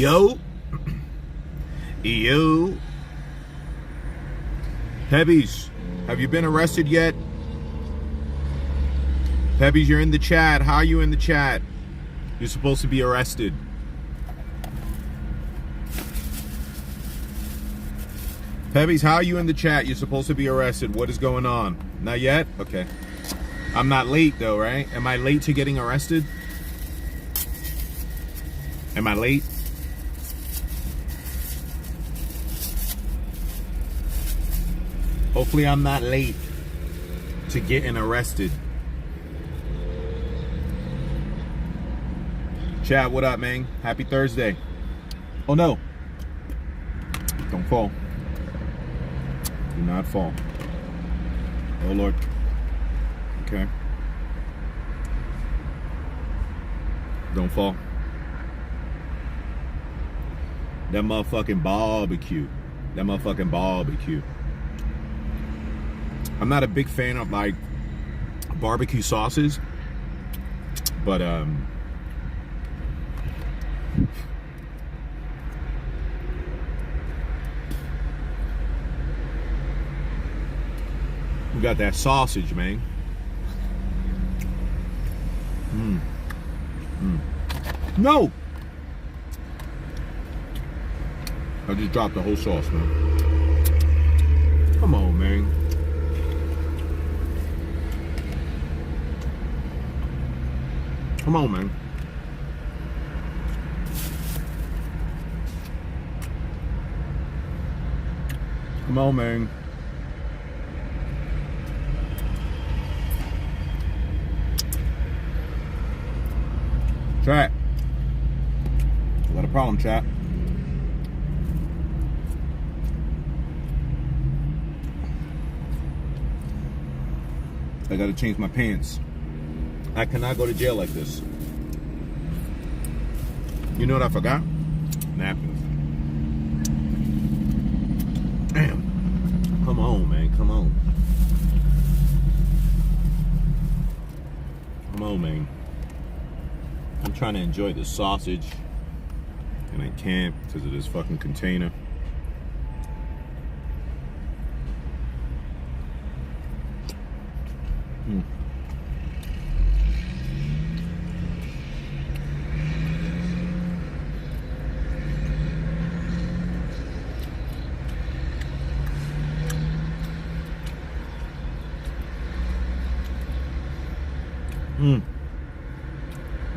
Yo. Yo. Pebbies, have you been arrested yet? Pebbies, you're in the chat. How are you in the chat? You're supposed to be arrested. Pebbies, how are you in the chat? You're supposed to be arrested. What is going on? Not yet? Okay. I'm not late though, right? Am I late to getting arrested? Am I late? Hopefully I'm not late to getting arrested. Chat, what up, man? Happy Thursday. Oh no. Don't fall. Do not fall. Oh Lord. Okay. Don't fall. That motherfucking barbecue. That motherfucking barbecue. I'm not a big fan of like barbecue sauces, but we got that sausage, man. No! I just dropped the whole sauce, man. Come on, man. Come on, man. Come on, man. Chat. You got a problem, chat? I gotta change my pants. I cannot go to jail like this. You know what I forgot? Napkins. Damn. Come on, man. Come on. Come on, man. I'm trying to enjoy the sausage, and I can't because of this fucking container.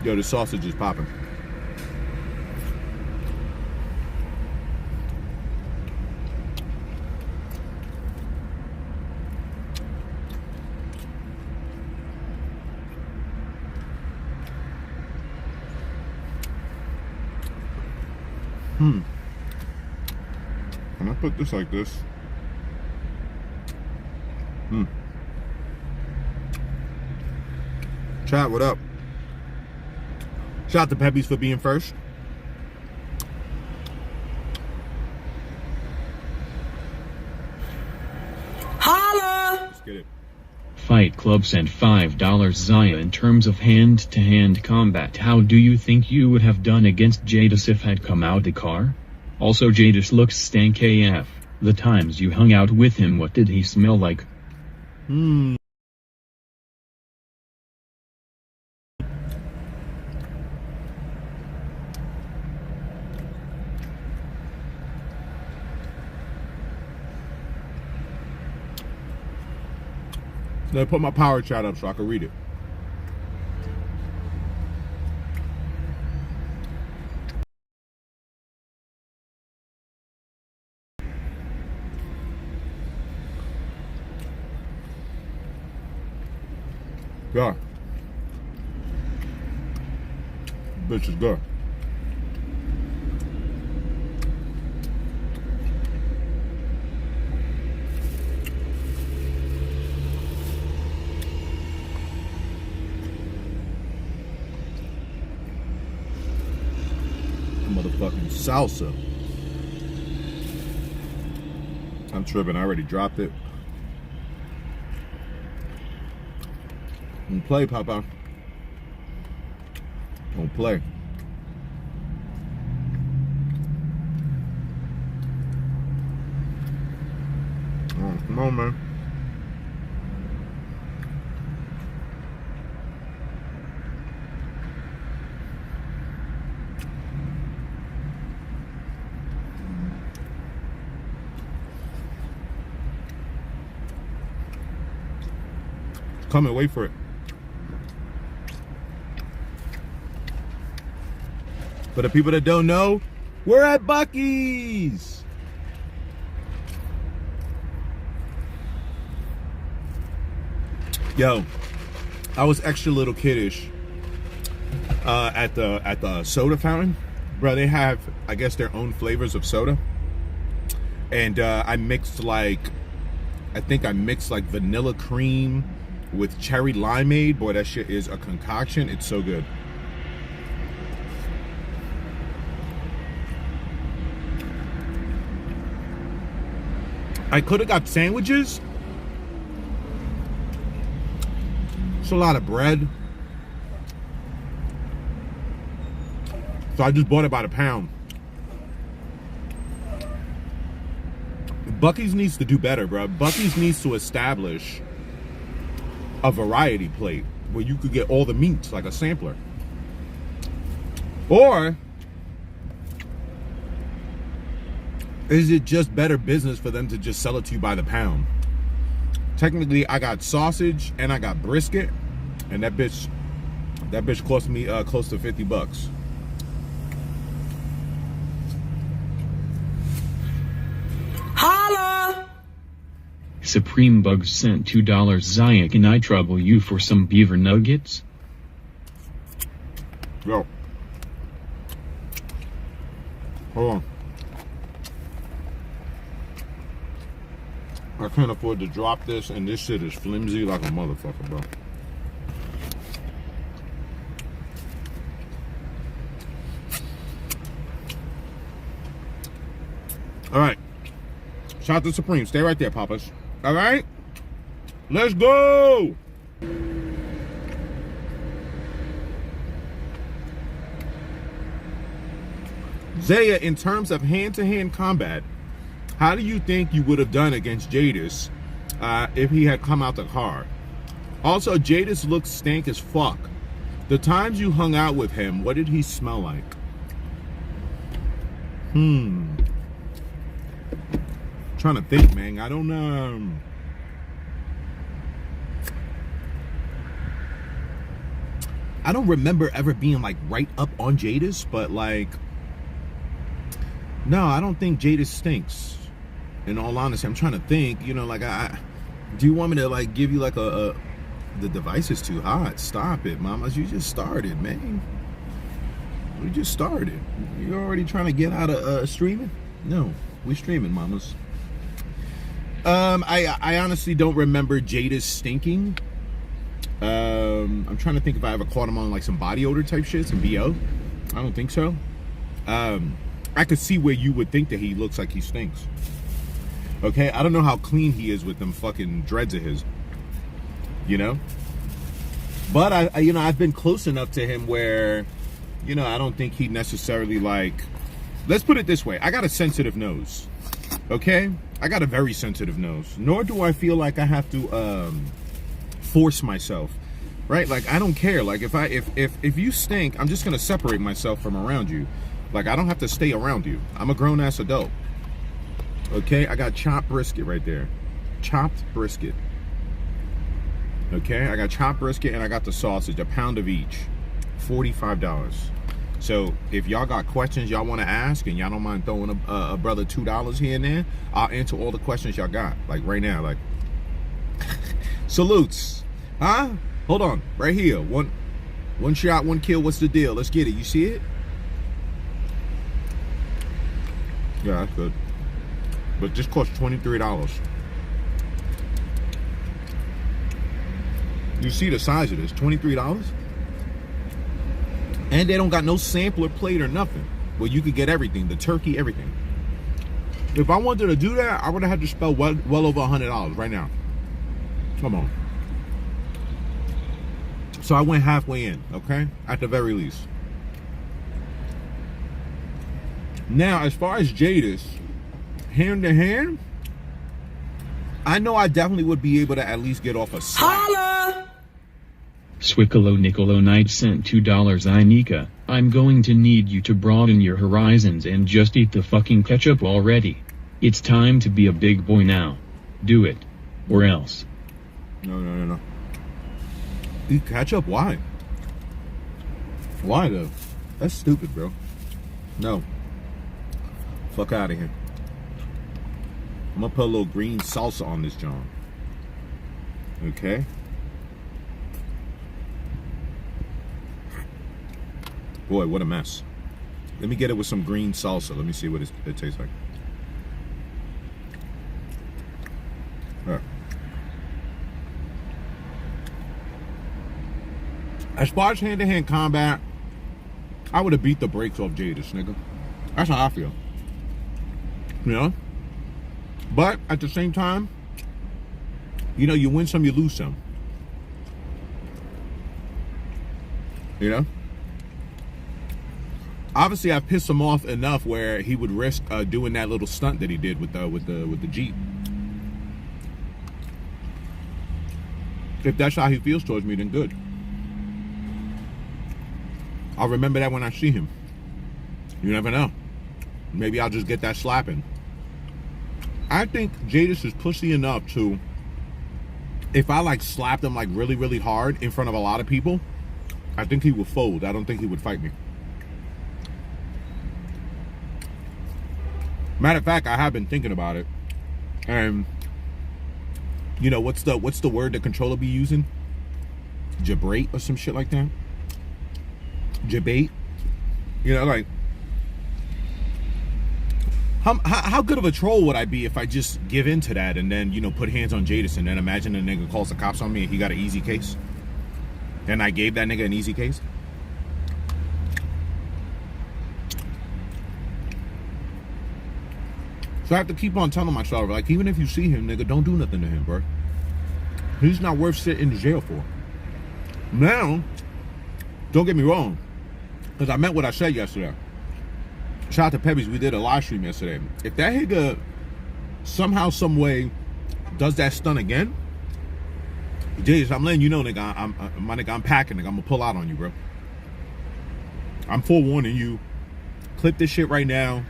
Yo, the sausage is popping. Can I put this like this? Chat, what up? Shout out to Pebbies for being first. Holla! Let's get it. Fight Club sent $5 Zaya in terms of hand-to-hand combat. How do you think you would have done against Jadis if had come out the car? Also Jadis looks stank AF. The times you hung out with him, what did he smell like? Let me put my power chat up so I can read it. Yeah. Bitch is good. Motherfucking salsa. I'm tripping. I already dropped it. Don't play, Papa. Don't play. Come on, man. Come and wait for it. For the people that don't know, we're at Buc-ee's. Yo, I was extra little kiddish at the soda fountain. Bro, they have, I guess, their own flavors of soda. And I think I mixed like vanilla cream with cherry limeade. Boy, that shit is a concoction. It's so good. I could have got sandwiches. It's a lot of bread. So I just bought it by the pound. Buc-ee's needs to do better, bro. Buc-ee's needs to establish a variety plate where you could get all the meats, like a sampler. Or is it just better business for them to just sell it to you by the pound? Technically, I got sausage and I got brisket, and that bitch cost me close to $50. Holla! Supreme Bugs sent $2. Zaya, can I trouble you for some beaver nuggets? Yo. Hold on. I can't afford to drop this, and this shit is flimsy like a motherfucker, bro. All right. Shout out to Supreme. Stay right there, Papas. All right? Let's go! Zaya, in terms of hand-to-hand combat, how do you think you would have done against Jadis if he had come out the car? Also, Jadis looks stank as fuck. The times you hung out with him, what did he smell like? Trying to think, man. I don't know. I don't remember ever being like right up on Jadis, but like, no, I don't think Jadis stinks. In all honesty, I'm trying to think, you know, like, do you want me to like give you like the device is too hot? Stop it, mamas. You just started, man. We just started. You're already trying to get out of streaming? No, we streaming, mamas. I honestly don't remember Jadis stinking. I'm trying to think if I ever caught him on like some body odor type shit, some BO. I don't think so. I could see where you would think that he looks like he stinks. Okay, I don't know how clean he is with them fucking dreads of his, you know? But I've been close enough to him where, you know, I don't think he necessarily like, let's put it this way. I got a sensitive nose, okay? I got a very sensitive nose. Nor do I feel like I have to force myself, right? Like, I don't care. Like, if you stink, I'm just gonna separate myself from around you. Like, I don't have to stay around you. I'm a grown-ass adult. Okay, I got chopped brisket right there. Chopped brisket. Okay, I got chopped brisket and I got the sausage, a pound of each. $45. So if y'all got questions y'all want to ask and y'all don't mind throwing a brother $2 here and there, I'll answer all the questions y'all got. Like right now, like salutes. Huh? Hold on, right here. One shot, one kill. What's the deal? Let's get it. You see it? Yeah, that's good. But this costs $23. You see the size of this, $23? And they don't got no sampler plate or nothing. Well, you could get everything, the turkey, everything. If I wanted to do that, I would have had to spend well over $100 right now. Come on. So I went halfway in, okay? At the very least. Now, as far as Jadis, hand to hand, I know I definitely would be able to at least get off a slap. Holla! Swickolo Nicolo Knight sent $2. Inika, I'm going to need you to broaden your horizons and just eat the fucking ketchup already. It's time to be a big boy now. Do it. Or else. No. Eat ketchup? Why? Why though? That's stupid, bro. No. Fuck out of here. I'm gonna put a little green salsa on this John. Okay. Boy, what a mess. Let me get it with some green salsa. Let me see what it tastes like. Right. As far as hand-to-hand combat, I would have beat the brakes off Jadis, nigga. That's how I feel. You know? But at the same time, you know, you win some, you lose some. You know? Obviously, I've pissed him off enough where he would risk doing that little stunt that he did with the Jeep. If that's how he feels towards me, then good. I'll remember that when I see him. You never know. Maybe I'll just get that slapping. I think Jadis is pussy enough to, if I like slapped him like really, really hard in front of a lot of people, I think he would fold. I don't think he would fight me. Matter of fact, I have been thinking about it. And you know, what's the word the controller be using? Jabrate or some shit like that? Jabate? You know, like, how good of a troll would I be if I just give in to that and then, you know, put hands on Jadis and then imagine a nigga calls the cops on me and he got an easy case? And I gave that nigga an easy case? So I have to keep on telling myself, like, even if you see him, nigga, don't do nothing to him, bro. He's not worth sitting in jail for. Now, don't get me wrong, because I meant what I said yesterday. Shout out to Pebbies, we did a live stream yesterday. If that nigga somehow, some way does that stunt again, Jesus, I'm letting you know, nigga, I'm packing, nigga. I'm gonna pull out on you, bro. I'm forewarning you. Clip this shit right now.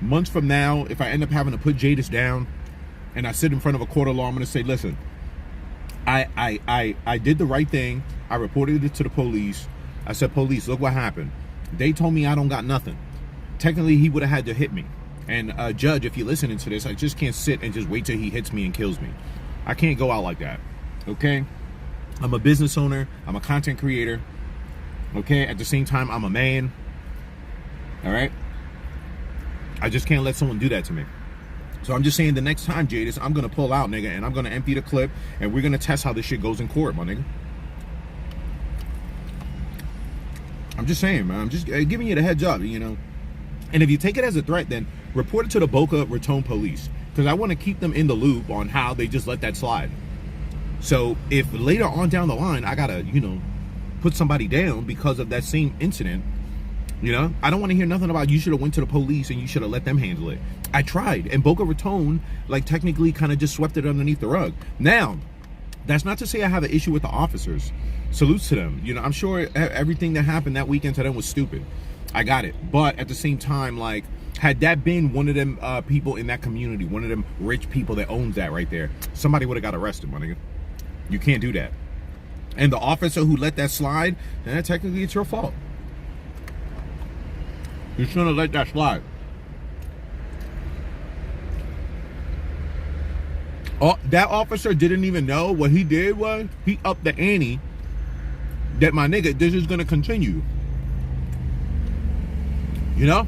Months from now, if I end up having to put Jadis down and I sit in front of a court of law, I'm gonna say, listen, I did the right thing. I reported it to the police. I said, police, look what happened. They told me I don't got nothing. Technically, he would have had to hit me. And judge, if you're listening to this, I just can't sit and just wait till he hits me and kills me. I can't go out like that. Okay? I'm a business owner. I'm a content creator. Okay? At the same time, I'm a man. All right? I just can't let someone do that to me. So I'm just saying, the next time, Jadis, I'm going to pull out, nigga, and I'm going to empty the clip, and we're going to test how this shit goes in court, my nigga. I'm just saying, man. I'm just giving you the heads up, you know. And if you take it as a threat, then report it to the Boca Raton police, because I want to keep them in the loop on how they just let that slide. So if later on down the line, I got to, you know, put somebody down because of that same incident, you know, I don't want to hear nothing about you should have went to the police and you should have let them handle it. I tried, and Boca Raton, like, technically kind of just swept it underneath the rug. Now, that's not to say I have an issue with the officers. Salutes to them. You know, I'm sure everything that happened that weekend to them was stupid. I got it. But at the same time, like, had that been one of them people in that community, one of them rich people that owns that right there, somebody would have got arrested, my nigga. You can't do that. And the officer who let that slide, technically it's your fault. You shouldn't have let that slide. Oh, that officer didn't even know. What he did was he upped the ante that, my nigga, this is going to continue. You know?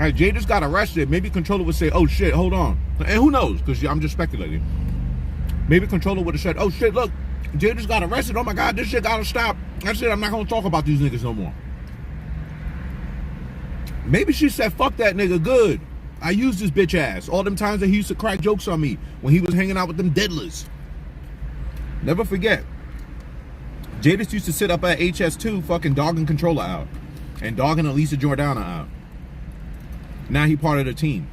As Jadis got arrested, maybe controller would say, oh shit, hold on. And who knows? Because I'm just speculating. Maybe controller would have said, oh shit, look, Jadis got arrested. Oh my God, this shit got to stop. That's it. I'm not going to talk about these niggas no more. Maybe she said, fuck that nigga, good. I used this bitch ass. All them times that he used to crack jokes on me when he was hanging out with them Didlahs. Never forget. Jadis used to sit up at HS2 fucking dogging controller out. And dogging Elisa Jordana out. Now he part of the team.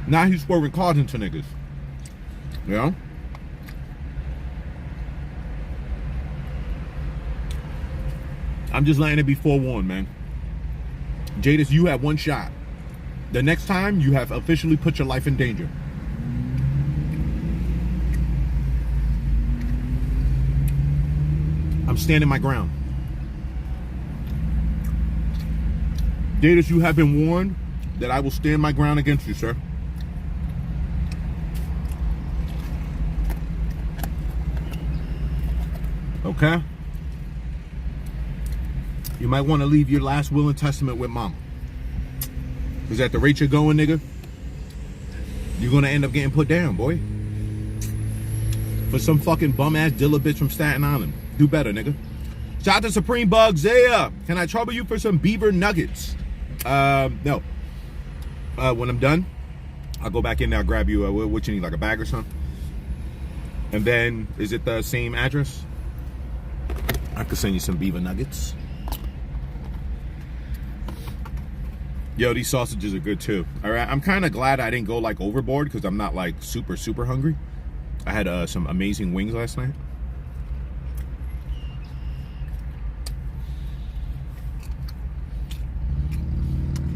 Now he's swerving cars into niggas. You know? I'm just letting it be forewarned, man. Jadis, you have one shot. The next time, you have officially put your life in danger. I'm standing my ground. Jadis, you have been warned that I will stand my ground against you, sir. Okay? You might want to leave your last will and testament with mom. Because at the rate you're going, nigga, you're going to end up getting put down, boy. For some fucking bum-ass Diddlah bitch from Staten Island. Do better, nigga. Shout out to Supreme Bug Zaya. Can I trouble you for some beaver nuggets? No. When I'm done, I'll go back in there. I'll grab you, what you need, like a bag or something? And then, is it the same address? I could send you some beaver nuggets. Yo, these sausages are good too. All right, I'm kind of glad I didn't go like overboard because I'm not like super hungry. I had some amazing wings last night.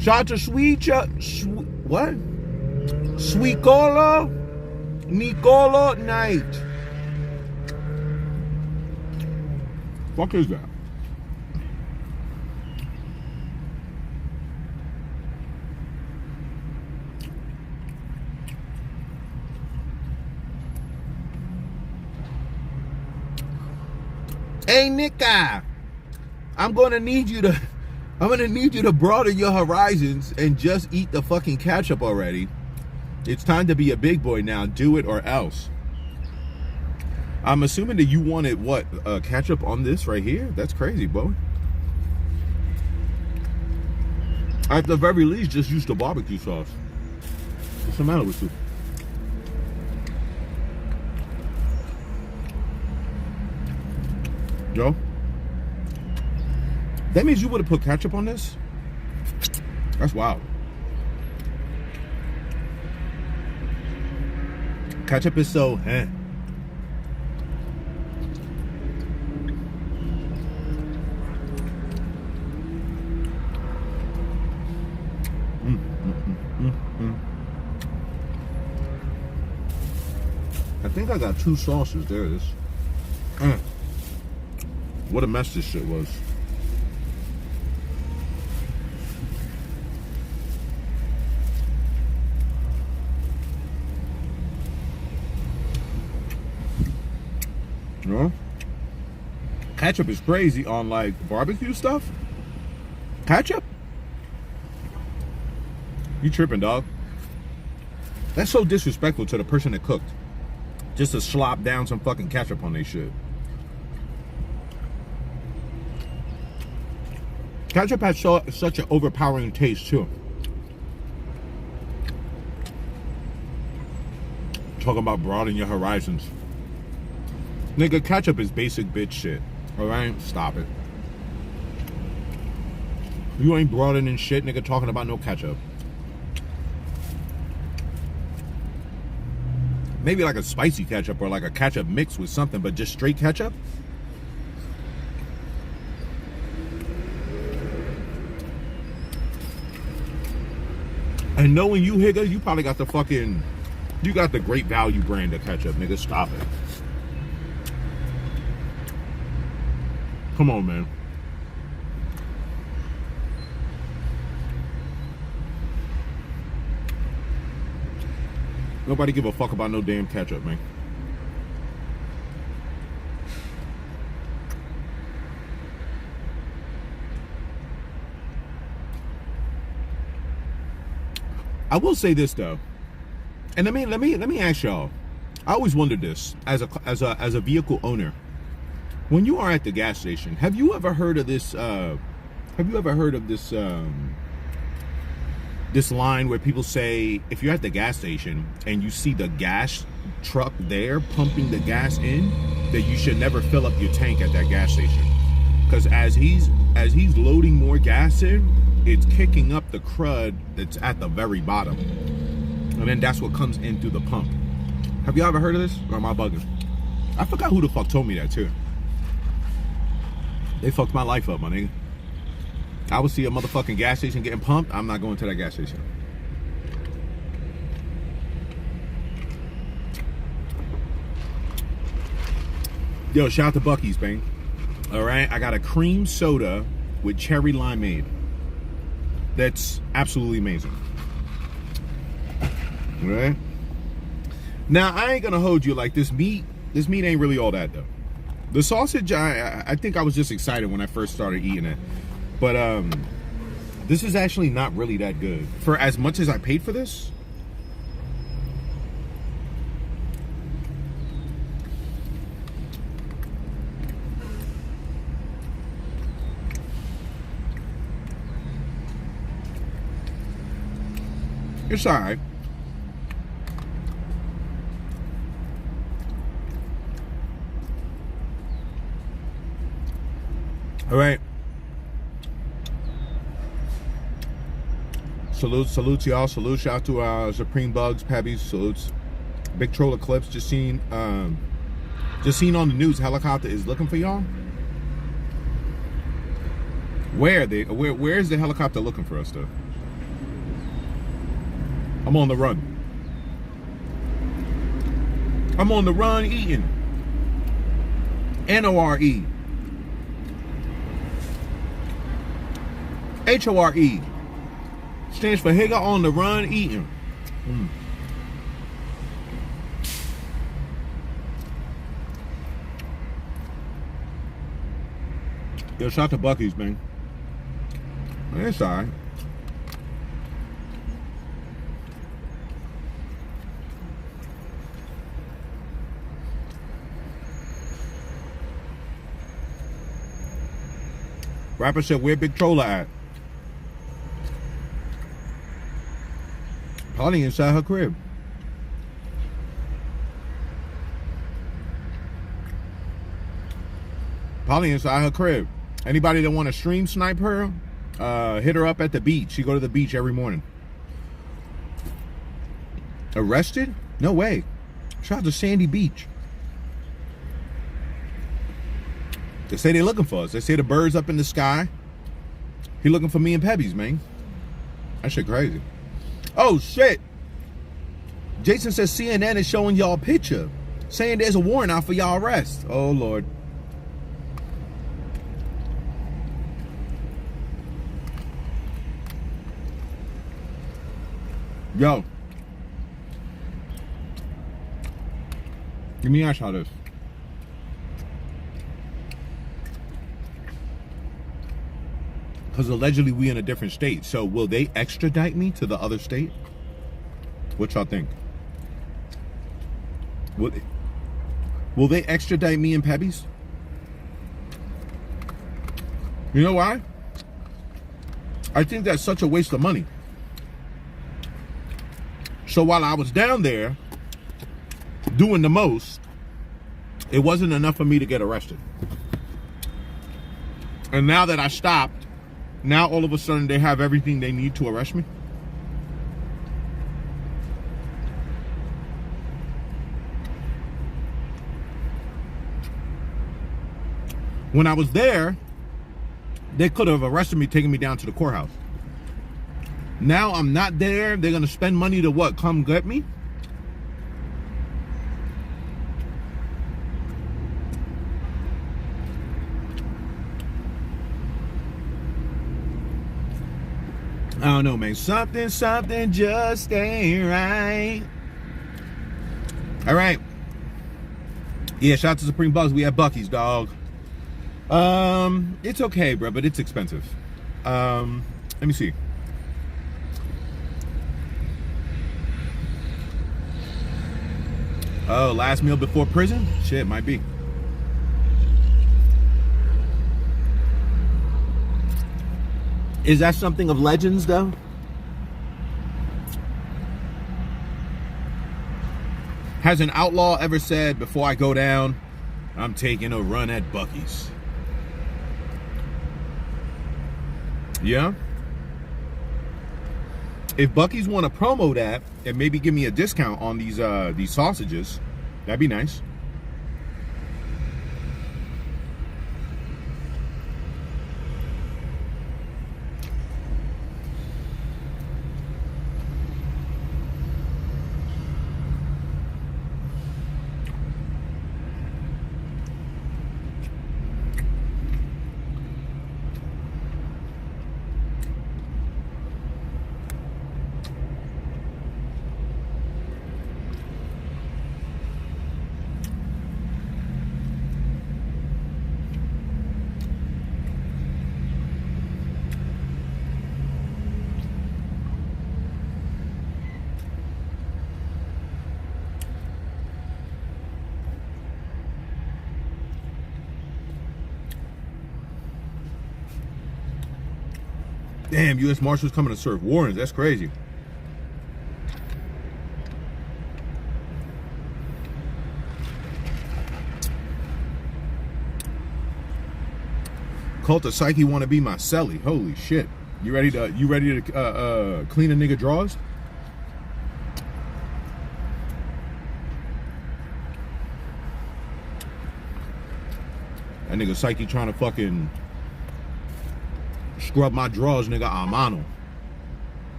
Shout out to what? Sweet Cola Nicola Night. Fuck is that? Hey Nika, I'm gonna need you to broaden your horizons and just eat the fucking ketchup already. It's time to be a big boy now. Do it or else. I'm assuming that you wanted what? Ketchup on this right here? That's crazy, boy. At the very least, just use the barbecue sauce. What's the matter with you? Yo, that means you would have put ketchup on this? That's wild. Ketchup is so I think I got two sauces. There it is. What a mess this shit was. You know? Ketchup is crazy on like barbecue stuff. Ketchup? You tripping, dog. That's so disrespectful to the person that cooked. Just to slop down some fucking ketchup on their shit. Ketchup has such an overpowering taste too. Talking about broadening your horizons. Nigga, ketchup is basic bitch shit. Alright? Stop it. You ain't broadening shit, nigga, talking about no ketchup. Maybe like a spicy ketchup or like a ketchup mixed with something, but just straight ketchup? And knowing you, Higga, you probably got the fucking, you got the Great Value brand of ketchup, nigga. Stop it. Come on, man. Nobody give a fuck about no damn ketchup, man. I will say this though, and let me ask y'all. I always wondered this as a vehicle owner. When you are at the gas station, have you ever heard of this? This line where people say, if you're at the gas station and you see the gas truck there pumping the gas in, that you should never fill up your tank at that gas station, because as he's loading more gas in, it's kicking up the crud that's at the very bottom. And then that's what comes in through the pump. Have you ever heard of this? Or am I bugging? I forgot who the fuck told me that too. They fucked my life up, my nigga. I would see a motherfucking gas station getting pumped. I'm not going to that gas station. Yo, shout out to Buc-ee's, bang. All right, I got a cream soda with cherry limeade. That's absolutely amazing. All right. Now, I ain't gonna hold you like this meat ain't really all that though. The sausage, I think I was just excited when I first started eating it. But this is actually not really that good. For as much as I paid for this. It's all right. All right. Salutes y'all. Salute. Shout out to Supreme Bugs, Pebbies. Salutes. Big Troll Eclipse. Just seen on the news, helicopter is looking for y'all. Where is the helicopter looking for us though? I'm on the run. I'm on the run eating. N-O-R-E. H-O-R-E. Stands for Higga on the run eating. Yo, shout out to Buc-ee's, man. It's all right. Rapper said, where Big Troller at? Probably inside her crib. Probably inside her crib. Anybody that want to stream snipe her, hit her up at the beach. She go to the beach every morning. Arrested? No way. Shout out to Sandy Beach. They say they're looking for us. They say the bird's up in the sky. He looking for me and Pebbies, man. That shit crazy. Oh, shit. Jason says CNN is showing y'all a picture, saying there's a warrant out for y'all arrest. Oh, Lord. Yo. Let me ask y'all this. Because allegedly we in a different state. So will they extradite me to the other state? What y'all think? Will they extradite me and Pebbies? You know why? I think that's such a waste of money. So while I was down there doing the most, it wasn't enough for me to get arrested. And now that I stopped, now all of a sudden they have everything they need to arrest me. When I was there, they could have arrested me, taken me down to the courthouse. Now I'm not there. They're going to spend money to what? Come get me? I don't know, man. Something just ain't right. All right. Yeah, shout out to Supreme Bugs. We have Buc-ee's, dog. It's okay, bro, but it's expensive. Let me see. Oh, last meal before prison? Shit, might be. Is that something of legends, though? Has an outlaw ever said, before I go down, I'm taking a run at Buc-ee's? Yeah? If Buc-ee's want to promo that and maybe give me a discount on these sausages, that'd be nice. Damn, U.S. Marshals coming to serve warrants. That's crazy. Cult of Psyche want to be my celly. Holy shit. You ready to clean a nigga drawers? That nigga Psyche trying to fucking scrub my drawers, nigga. I'm on him.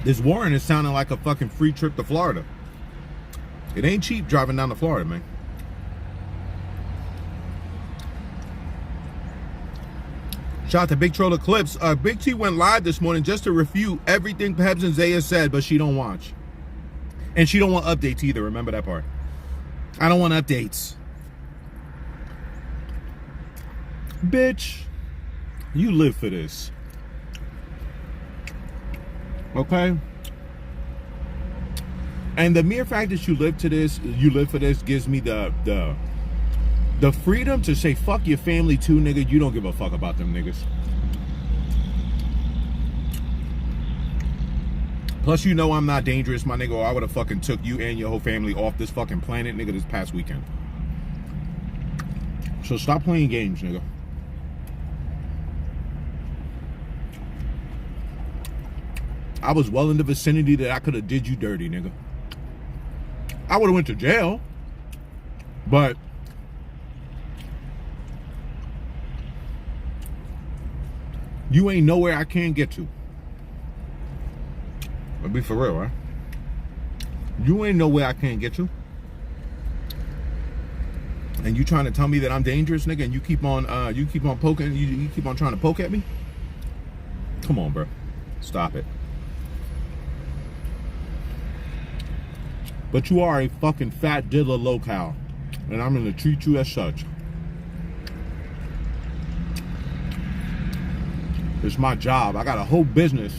This warrant is sounding like a fucking free trip to Florida. It ain't cheap driving down to Florida, man. Shout out to Big Troller Clips. Big T went live this morning just to refute everything Pebs and Zaya said, but she don't watch. And she don't want updates either. Remember that part. I don't want updates. Bitch, you live for this. Okay? And the mere fact that you live for this gives me the freedom to say fuck your family too, nigga. You don't give a fuck about them niggas. Plus, you know I'm not dangerous, my nigga, or I would have fucking took you and your whole family off this fucking planet, nigga, this past weekend. So stop playing games, nigga. I was well in the vicinity that I could have did you dirty, nigga. I would have went to jail, but you ain't nowhere I can't get to. I'll be for real, right? You ain't nowhere I can't get to. And you trying to tell me that I'm dangerous, nigga, and you keep on poking, you keep on trying to poke at me? Come on, bro. Stop it. But you are a fucking fat Diddlah locale, and I'm gonna treat you as such. It's my job. I got a whole business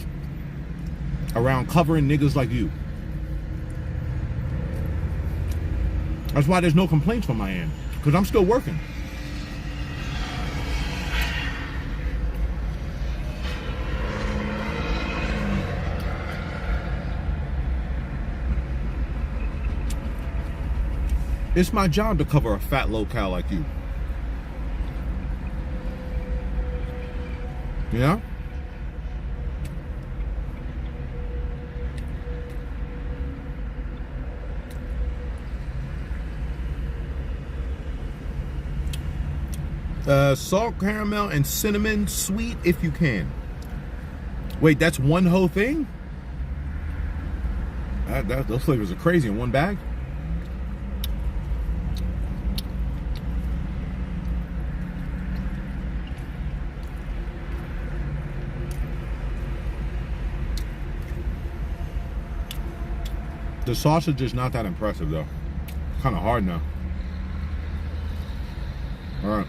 around covering niggas like you. That's why there's no complaints from my end, because I'm still working. It's my job to cover a fat locale like you. Yeah? Salt, caramel, and cinnamon sweet if you can. Wait, that's one whole thing? Those flavors are crazy in one bag. The sausage is not that impressive though. Kind of hard now. All right.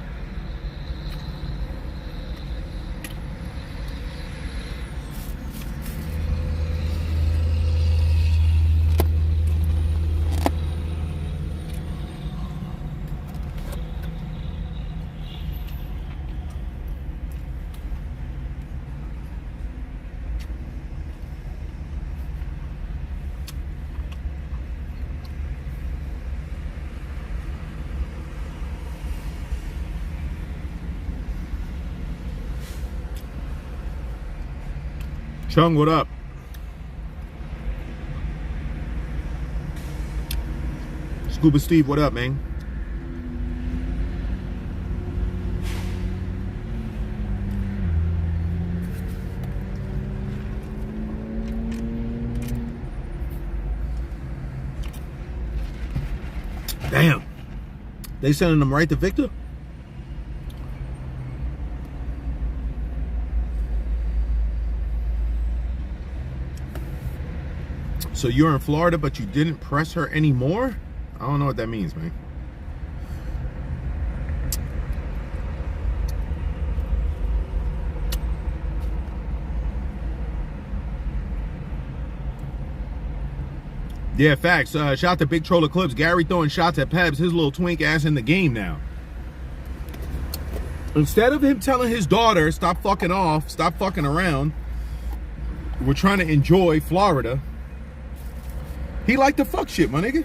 Chung, what up? Scuba Steve, what up, man? Damn. They sending them right to Victor? So you're in Florida, but you didn't press her anymore? I don't know what that means, man. Yeah, facts. Shout out to Big Troller Clips. Gary throwing shots at Pebs. His little twink ass in the game now. Instead of him telling his daughter, stop fucking off, stop fucking around, we're trying to enjoy Florida, he like to fuck shit, my nigga.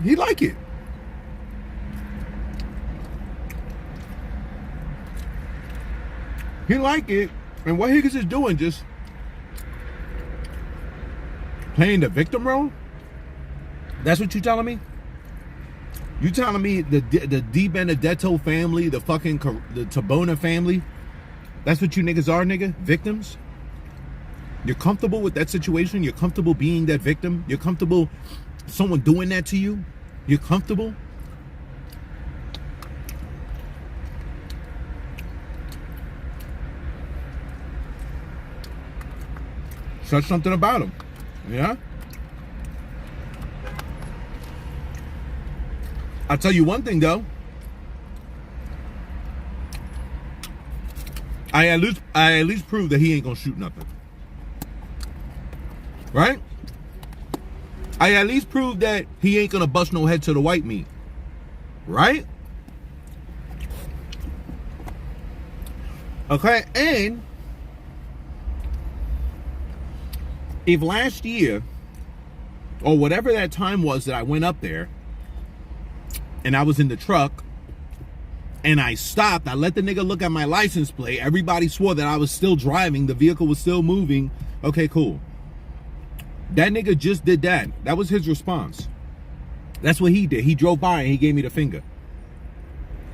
He like it. He like it. And what Higgins is doing, just playing the victim role? That's what you telling me? You telling me the Di Benedetto family, the fucking the TABONA family, that's what you niggas are, nigga? Victims? You're comfortable with that situation? You're comfortable being that victim? You're comfortable someone doing that to you? You're comfortable? Said something about him. Yeah? I'll tell you one thing though. I at least proved that he ain't gonna shoot nothing. Right? I at least proved that he ain't gonna bust no head to the white meat. Right? Okay, and if last year, or whatever that time was that I went up there, and I was in the truck, and I stopped, I let the nigga look at my license plate, everybody swore that I was still driving, the vehicle was still moving, okay, cool. That nigga just did that. That was his response. That's what he did. He drove by and he gave me the finger.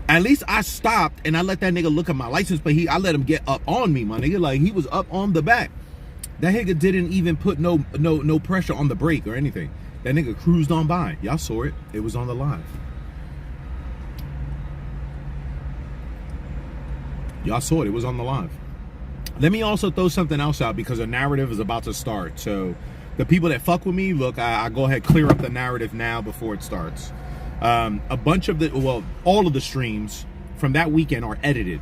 At least I stopped and I let that nigga look at my license plate. I let him get up on me, my nigga. Like, he was up on the back. That nigga didn't even put no pressure on the brake or anything. That nigga cruised on by. Y'all saw it. It was on the live. Y'all saw it. It was on the live. Let me also throw something else out because a narrative is about to start. So the people that fuck with me, look, I go ahead, clear up the narrative now before it starts. A bunch of all of the streams from that weekend are edited.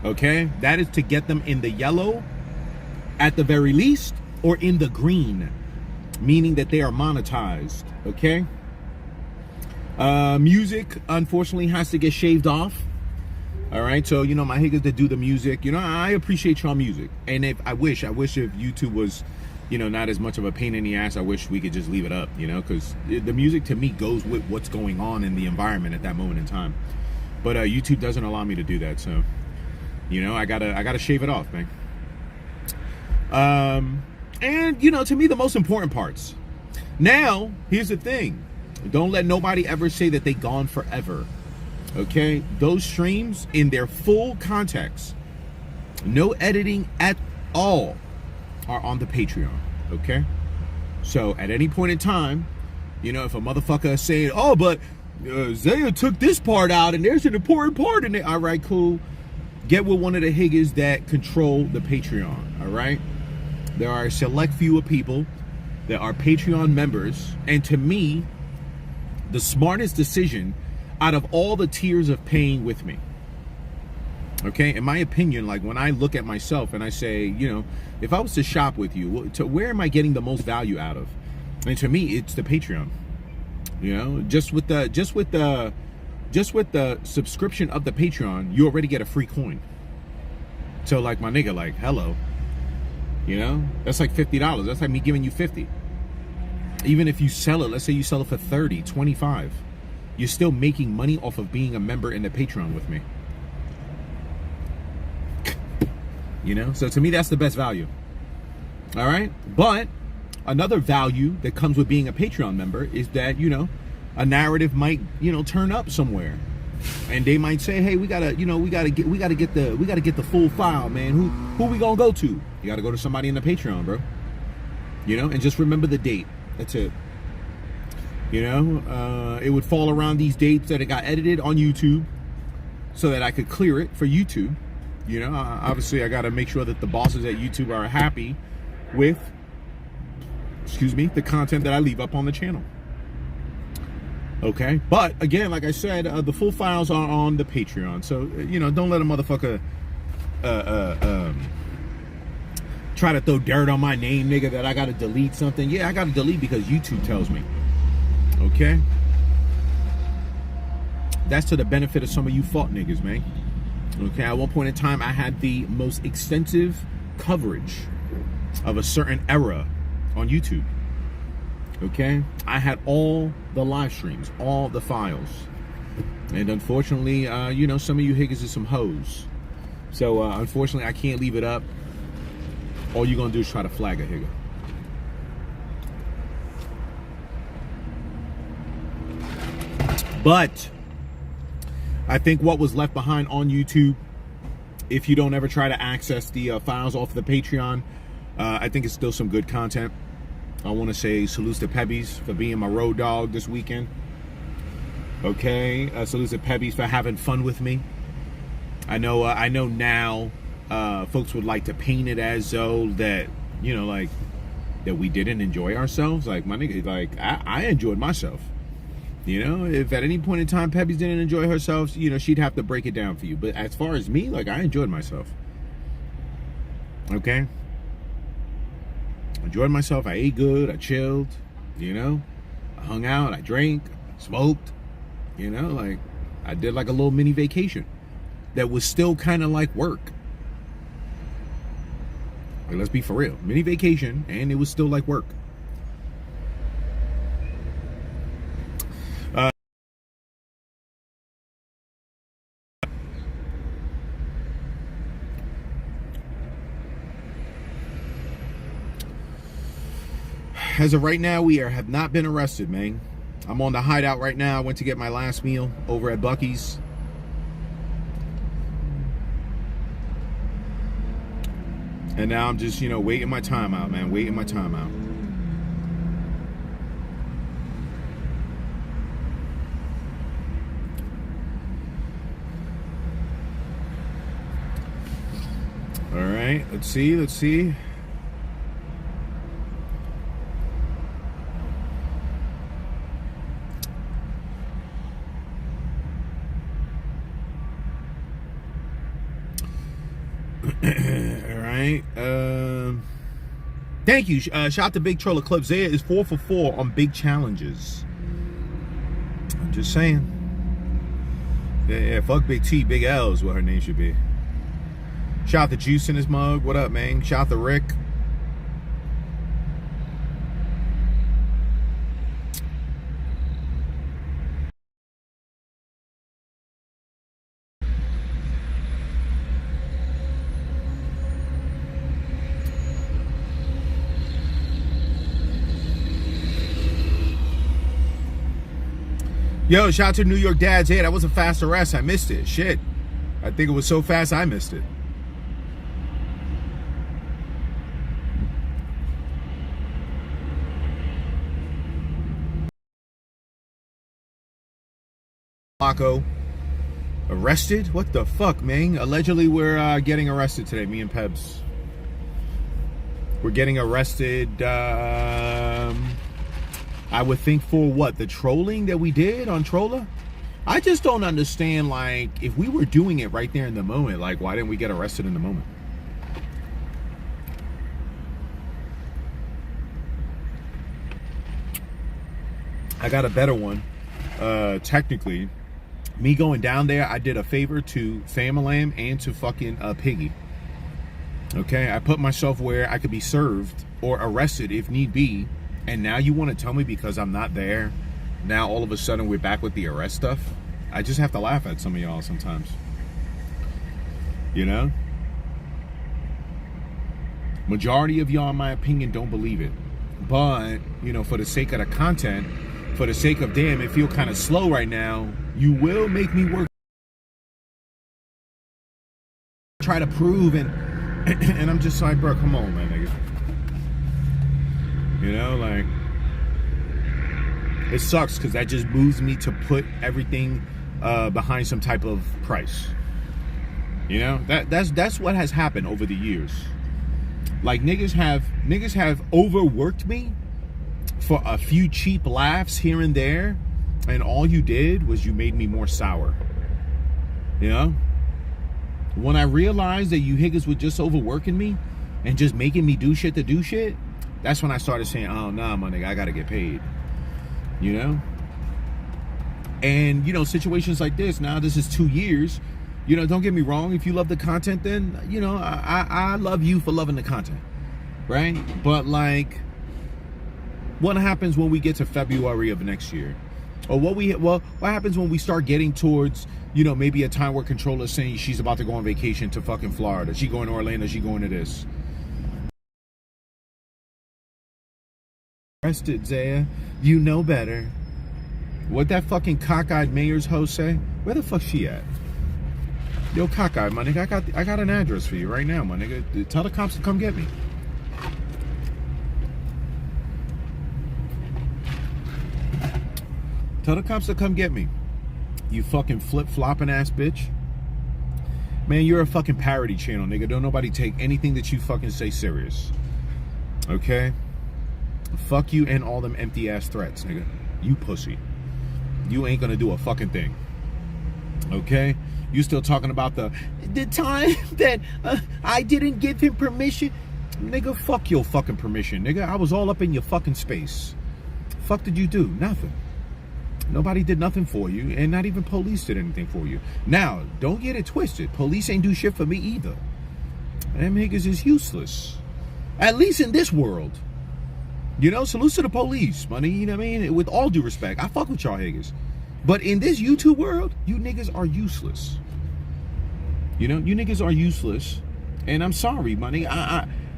Okay? That is to get them in the yellow at the very least, or in the green, meaning that they are monetized. Okay? Music, unfortunately, has to get shaved off. All right, so you know, my niggas that do the music, you know, I appreciate y'all music, and if I wish if YouTube was, you know, not as much of a pain in the ass, I wish we could just leave it up, you know, because the music to me goes with what's going on in the environment at that moment in time. But YouTube doesn't allow me to do that, so you know, I gotta shave it off, man. And you know, to me, the most important parts. Now, here's the thing: don't let nobody ever say that they gone forever. Okay, those streams in their full context, no editing at all, are on the Patreon. Okay, so at any point in time, you know, if a motherfucker is saying, oh, but Zaya took this part out and there's an important part in it, all right, cool, get with one of the Higgins that control the Patreon. All right, there are a select few of people that are Patreon members, and to me, the smartest decision out of all the tiers of paying with me, okay, in my opinion, like when I look at myself and I say, you know, if I was to shop with you, where am I getting the most value out of? And to me, it's the Patreon. You know, just with the subscription of the Patreon, you already get a free coin. So like, my nigga, like, hello, you know, that's like $50. That's like me giving you 50. Even if you sell it, let's say you sell it for 30, 25. You're still making money off of being a member in the Patreon with me. You know? So to me, that's the best value. All right. But another value that comes with being a Patreon member is that, you know, a narrative might, you know, turn up somewhere. And they might say, hey, we gotta get the full file, man. Who we gonna go to? You gotta go to somebody in the Patreon, bro. You know, and just remember the date. That's it. You know, it would fall around these dates that it got edited on YouTube so that I could clear it for YouTube. You know, obviously I gotta make sure that the bosses at YouTube are happy with, the content that I leave up on the channel. Okay, but again, like I said, the full files are on the Patreon, so you know, don't let a motherfucker try to throw dirt on my name, nigga, that I gotta delete something. Yeah, I gotta delete because YouTube tells me. Okay, that's to the benefit of some of you fuck niggas, man. Okay, at one point in time, I had the most extensive coverage of a certain era on YouTube. Okay, I had all the live streams, all the files, and unfortunately, you know, some of you higgers are some hoes. So unfortunately, I can't leave it up. All you're gonna do is try to flag a higger. But I think what was left behind on YouTube, if you don't ever try to access the files off the Patreon, I think it's still some good content. I want to say salutes to Pebbies for being my road dog this weekend. Okay, salutes to Pebbies for having fun with me. I know now folks would like to paint it as though that, you know, like that we didn't enjoy ourselves. Like, my nigga, like I enjoyed myself. You know, if at any point in time Pebbies didn't enjoy herself, you know, she'd have to break it down for you. But as far as me, like, I enjoyed myself. Okay. Enjoyed myself. I ate good. I chilled. You know, I hung out. I drank. Smoked. You know, like I did like a little mini vacation that was still kind of like work. Like, let's be for real. Mini vacation, and it was still like work. As of right now, we have not been arrested, man. I'm on the hideout right now. I went to get my last meal over at Buc-ee's. And now I'm just, you know, waiting my time out, man. Waiting my time out. All right, let's see. All right. Thank you. Shout out to Big Troller Club. Zaya is 4 for 4 on big challenges. I'm just saying. Yeah, fuck Big T. Big L is what her name should be. Shout out to Juice in his mug. What up, man? Shout out to Rick. Yo, shout out to New York Dads. Hey, that was a fast arrest. I missed it. Shit. I think it was so fast I missed it. Paco arrested? What the fuck, man? Allegedly, we're getting arrested today, me and Pebs. We're getting arrested, I would think for what? The trolling that we did on Troller? I just don't understand, like, if we were doing it right there in the moment, like, why didn't we get arrested in the moment? I got a better one. Technically, me going down there, I did a favor to Famalam and to fucking Piggy. Okay, I put myself where I could be served or arrested if need be. And now you want to tell me because I'm not there, now all of a sudden we're back with the arrest stuff? I just have to laugh at some of y'all sometimes. You know? Majority of y'all, in my opinion, don't believe it. But, you know, for the sake of the content, for the sake of, damn, it feel kind of slow right now, you will make me work. Try to prove, and I'm just like, bro, come on, man, nigga. You know, like, it sucks because that just moves me to put everything behind some type of price. You know, that's what has happened over the years. Like, niggas have overworked me for a few cheap laughs here and there, and all you did was you made me more sour. You know? When I realized that you niggas were just overworking me and just making me do shit to do shit, that's when I started saying, oh, nah, my nigga, I gotta get paid. You know? And, you know, situations like this, now this is 2 years. You know, don't get me wrong. If you love the content, then, you know, I love you for loving the content, right? But, like, what happens when we get to February of next year? Or what happens when we start getting towards, you know, maybe a time where Controller's saying she's about to go on vacation to fucking Florida. She going to Orlando, she going to this. Arrested, Zaya. You know better. What that fucking cockeyed mayor's host say? Where the fuck she at? Yo, cockeyed, my nigga, I got an address for you right now, my nigga. Tell the cops to come get me. Tell the cops to come get me. You fucking flip-flopping ass bitch. Man, you're a fucking parody channel, nigga. Don't nobody take anything that you fucking say serious. Okay? Fuck you and all them empty ass threats, nigga. You pussy. You ain't gonna do a fucking thing. Okay? You still talking about the time that I didn't give him permission? Nigga, fuck your fucking permission, nigga. I was all up in your fucking space. Fuck did you do? Nothing. Nobody did nothing for you, and not even police did anything for you. Now, don't get it twisted. Police ain't do shit for me either. Them niggas is useless. At least in this world. You know, salute to the police, money, you know what I mean? With all due respect, I fuck with y'all niggas. But in this YouTube world, you niggas are useless. You know, you niggas are useless. And I'm sorry, money.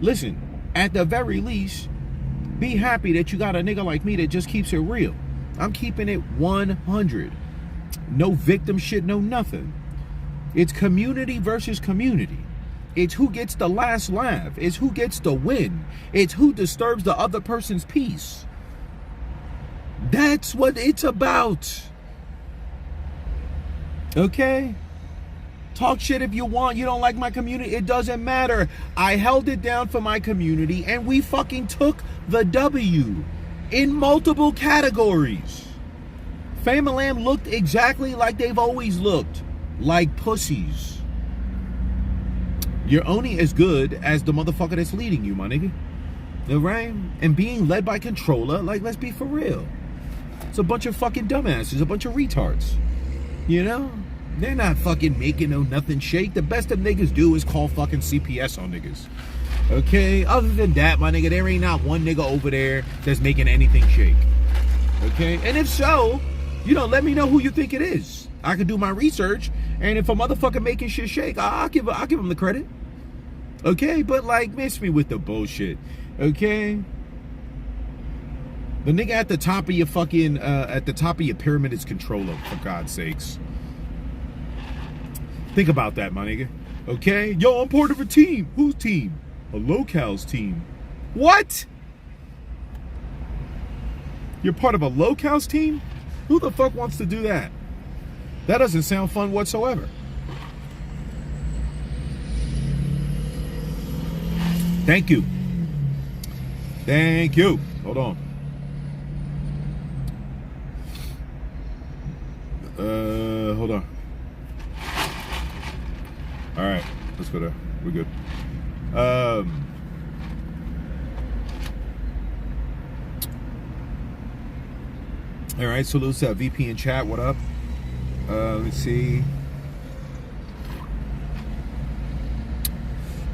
Listen, at the very least, be happy that you got a nigga like me that just keeps it real. I'm keeping it 100. No victim shit, no nothing. It's community versus community. It's who gets the last laugh. It's who gets the win. It's who disturbs the other person's peace. That's what it's about. Okay? Talk shit if you want. You don't like my community. It doesn't matter. I held it down for my community and we fucking took the W in multiple categories. Fame and Lamb looked exactly like they've always looked. Like pussies. You're only as good as the motherfucker that's leading you, my nigga. Right? And being led by Controller, like, let's be for real. It's a bunch of fucking dumbasses, a bunch of retards. You know? They're not fucking making no nothing shake. The best that niggas do is call fucking CPS on niggas. Okay? Other than that, my nigga, there ain't not one nigga over there that's making anything shake. Okay? And if so, you know, let me know who you think it is. I could do my research, and if a motherfucker making shit shake, I'll give him the credit. Okay? But, like, miss me with the bullshit. Okay? The nigga at the top of your fucking, at the top of your pyramid is Controller, for God's sakes. Think about that, my nigga. Okay? Yo, I'm part of a team. Whose team? A locale's team. What? You're part of a locale's team? Who the fuck wants to do that? That doesn't sound fun whatsoever. Thank you. Thank you. Hold on. Hold on. All right, let's go there. We're good. All right, so let's VP in chat. What up? Let's see.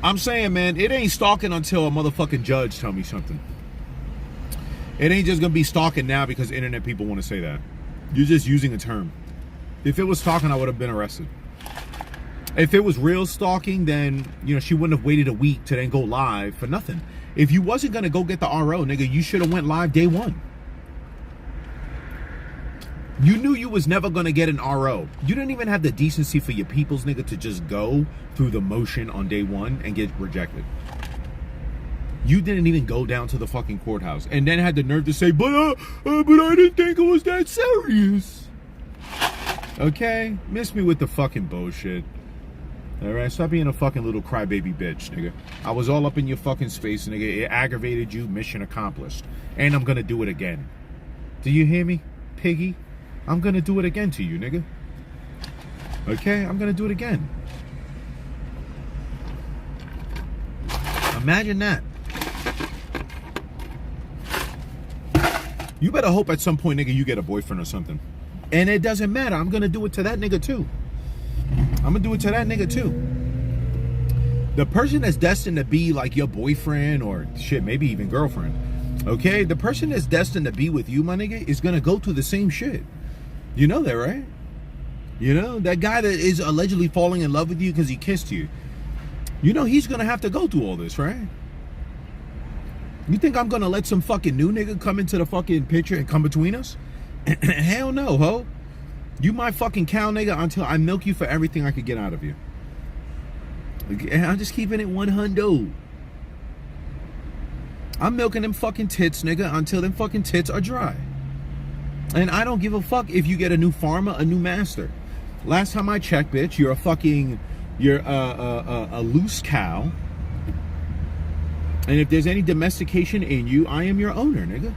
I'm saying, man, it ain't stalking until a motherfucking judge tell me something. It ain't just gonna be stalking now because internet people want to say that. You're just using a term. If it was stalking, I would have been arrested. If it was real stalking, then, you know, she wouldn't have waited a week to then go live for nothing. If you wasn't going to go get the RO, nigga, you should have went live day one. You knew you was never going to get an RO. You didn't even have the decency for your peoples, nigga, to just go through the motion on day one and get rejected. You didn't even go down to the fucking courthouse and then had the nerve to say, but I didn't think it was that serious. Okay? Miss me with the fucking bullshit. Alright? Stop being a fucking little crybaby bitch, nigga. I was all up in your fucking space, nigga. It aggravated you. Mission accomplished. And I'm gonna do it again. Do you hear me, piggy? I'm gonna do it again to you, nigga. Okay? I'm gonna do it again. Imagine that. You better hope at some point, nigga, you get a boyfriend or something. And it doesn't matter. I'm gonna do it to that nigga too. I'm gonna do it to that nigga too. The person that's destined to be like your boyfriend or shit, maybe even girlfriend. Okay? The person that's destined to be with you, my nigga, is gonna go through the same shit. You know that, right? You know, that guy that is allegedly falling in love with you because he kissed you. You know he's gonna have to go through all this, right? You think I'm gonna let some fucking new nigga come into the fucking picture and come between us? Hell no, ho. You my fucking cow, nigga, until I milk you for everything I could get out of you. I'm just keeping it 100. I'm milking them fucking tits, nigga, until them fucking tits are dry. And I don't give a fuck if you get a new farmer, a new master. Last time I checked, bitch, you're a loose cow. And if there's any domestication in you, I am your owner, nigga.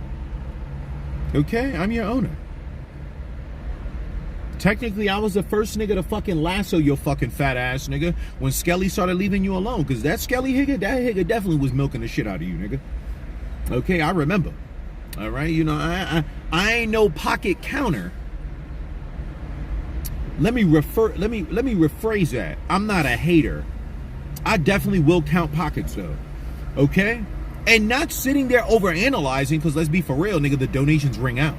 Okay? I'm your owner. Technically, I was the first nigga to fucking lasso your fucking fat ass, nigga, when Skelly started leaving you alone. Because that Skelly higga, that higga definitely was milking the shit out of you, nigga. Okay? I remember. All right? You know, I ain't no pocket counter. Let me rephrase that. I'm not a hater. I definitely will count pockets, though. Okay? And not sitting there overanalyzing, because let's be for real, nigga, the donations ring out.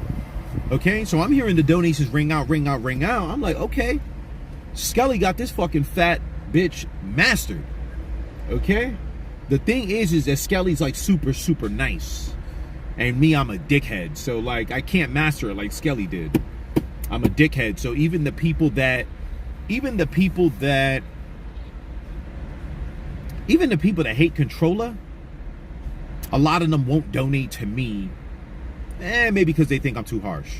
Okay? So I'm hearing the donations ring out. I'm like, okay. Skelly got this fucking fat bitch mastered. Okay? The thing is that Skelly's like super, super nice. And me, I'm a dickhead. So, like, I can't master it like Skelly did. I'm a dickhead. So even the people that hate Controller, a lot of them won't donate to me. Maybe because they think I'm too harsh,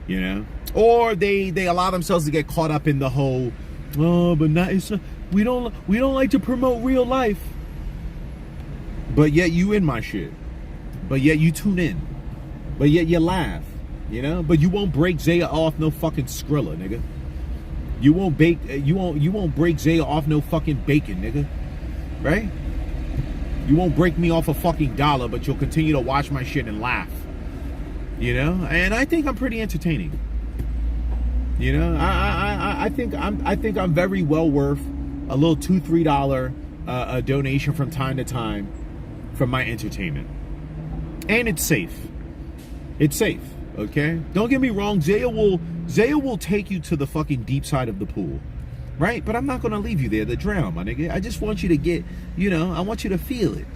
you know? Or they allow themselves to get caught up in the whole, oh, but not, we don't like to promote real life. But yet you in my shit. But yet you tune in. But yet you laugh, you know? But you won't break Zaya off no fucking Skrilla, nigga. You won't break Zaya off no fucking bacon, nigga. Right? You won't break me off a fucking dollar, but you'll continue to watch my shit and laugh. You know? And I think I'm pretty entertaining. You know? I think I'm very well worth a little $2-3 a donation from time to time for my entertainment. And it's safe. It's safe. Okay? Don't get me wrong, Zaya will take you to the fucking deep side of the pool. Right? But I'm not going to leave you there to drown, my nigga. I just want you to get, you know, I want you to feel it.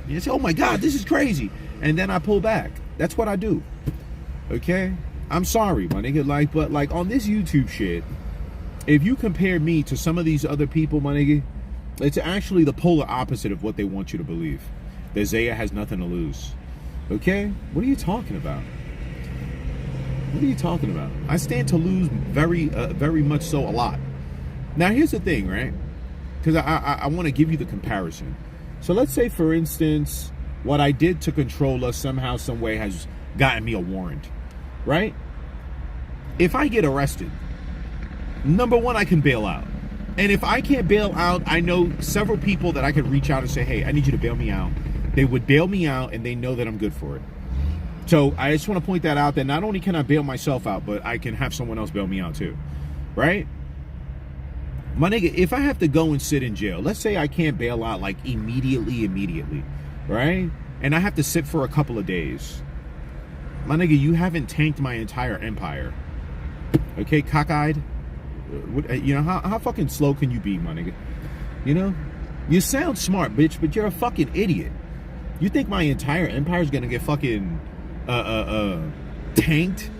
You say, oh my God, this is crazy. And then I pull back. That's what I do. Okay? I'm sorry, my nigga. Like, but like on this YouTube shit, if you compare me to some of these other people, my nigga, it's actually the polar opposite of what they want you to believe. That Zaya has nothing to lose. Okay? What are you talking about? What are you talking about? I stand to lose very much so a lot. Now, here's the thing, right? Because I want to give you the comparison. So let's say, for instance, what I did to Controller somehow, some way has gotten me a warrant, right? If I get arrested, number one, I can bail out. And if I can't bail out, I know several people that I could reach out and say, hey, I need you to bail me out. They would bail me out, and they know that I'm good for it. So I just want to point that out, that not only can I bail myself out, but I can have someone else bail me out too, right? My nigga, if I have to go and sit in jail, let's say I can't bail out like immediately, right? And I have to sit for a couple of days. My nigga, you haven't tanked my entire empire. Okay, cockeyed? You know, how fucking slow can you be, my nigga? You know, you sound smart, bitch, but you're a fucking idiot. You think my entire empire is gonna get fucking tanked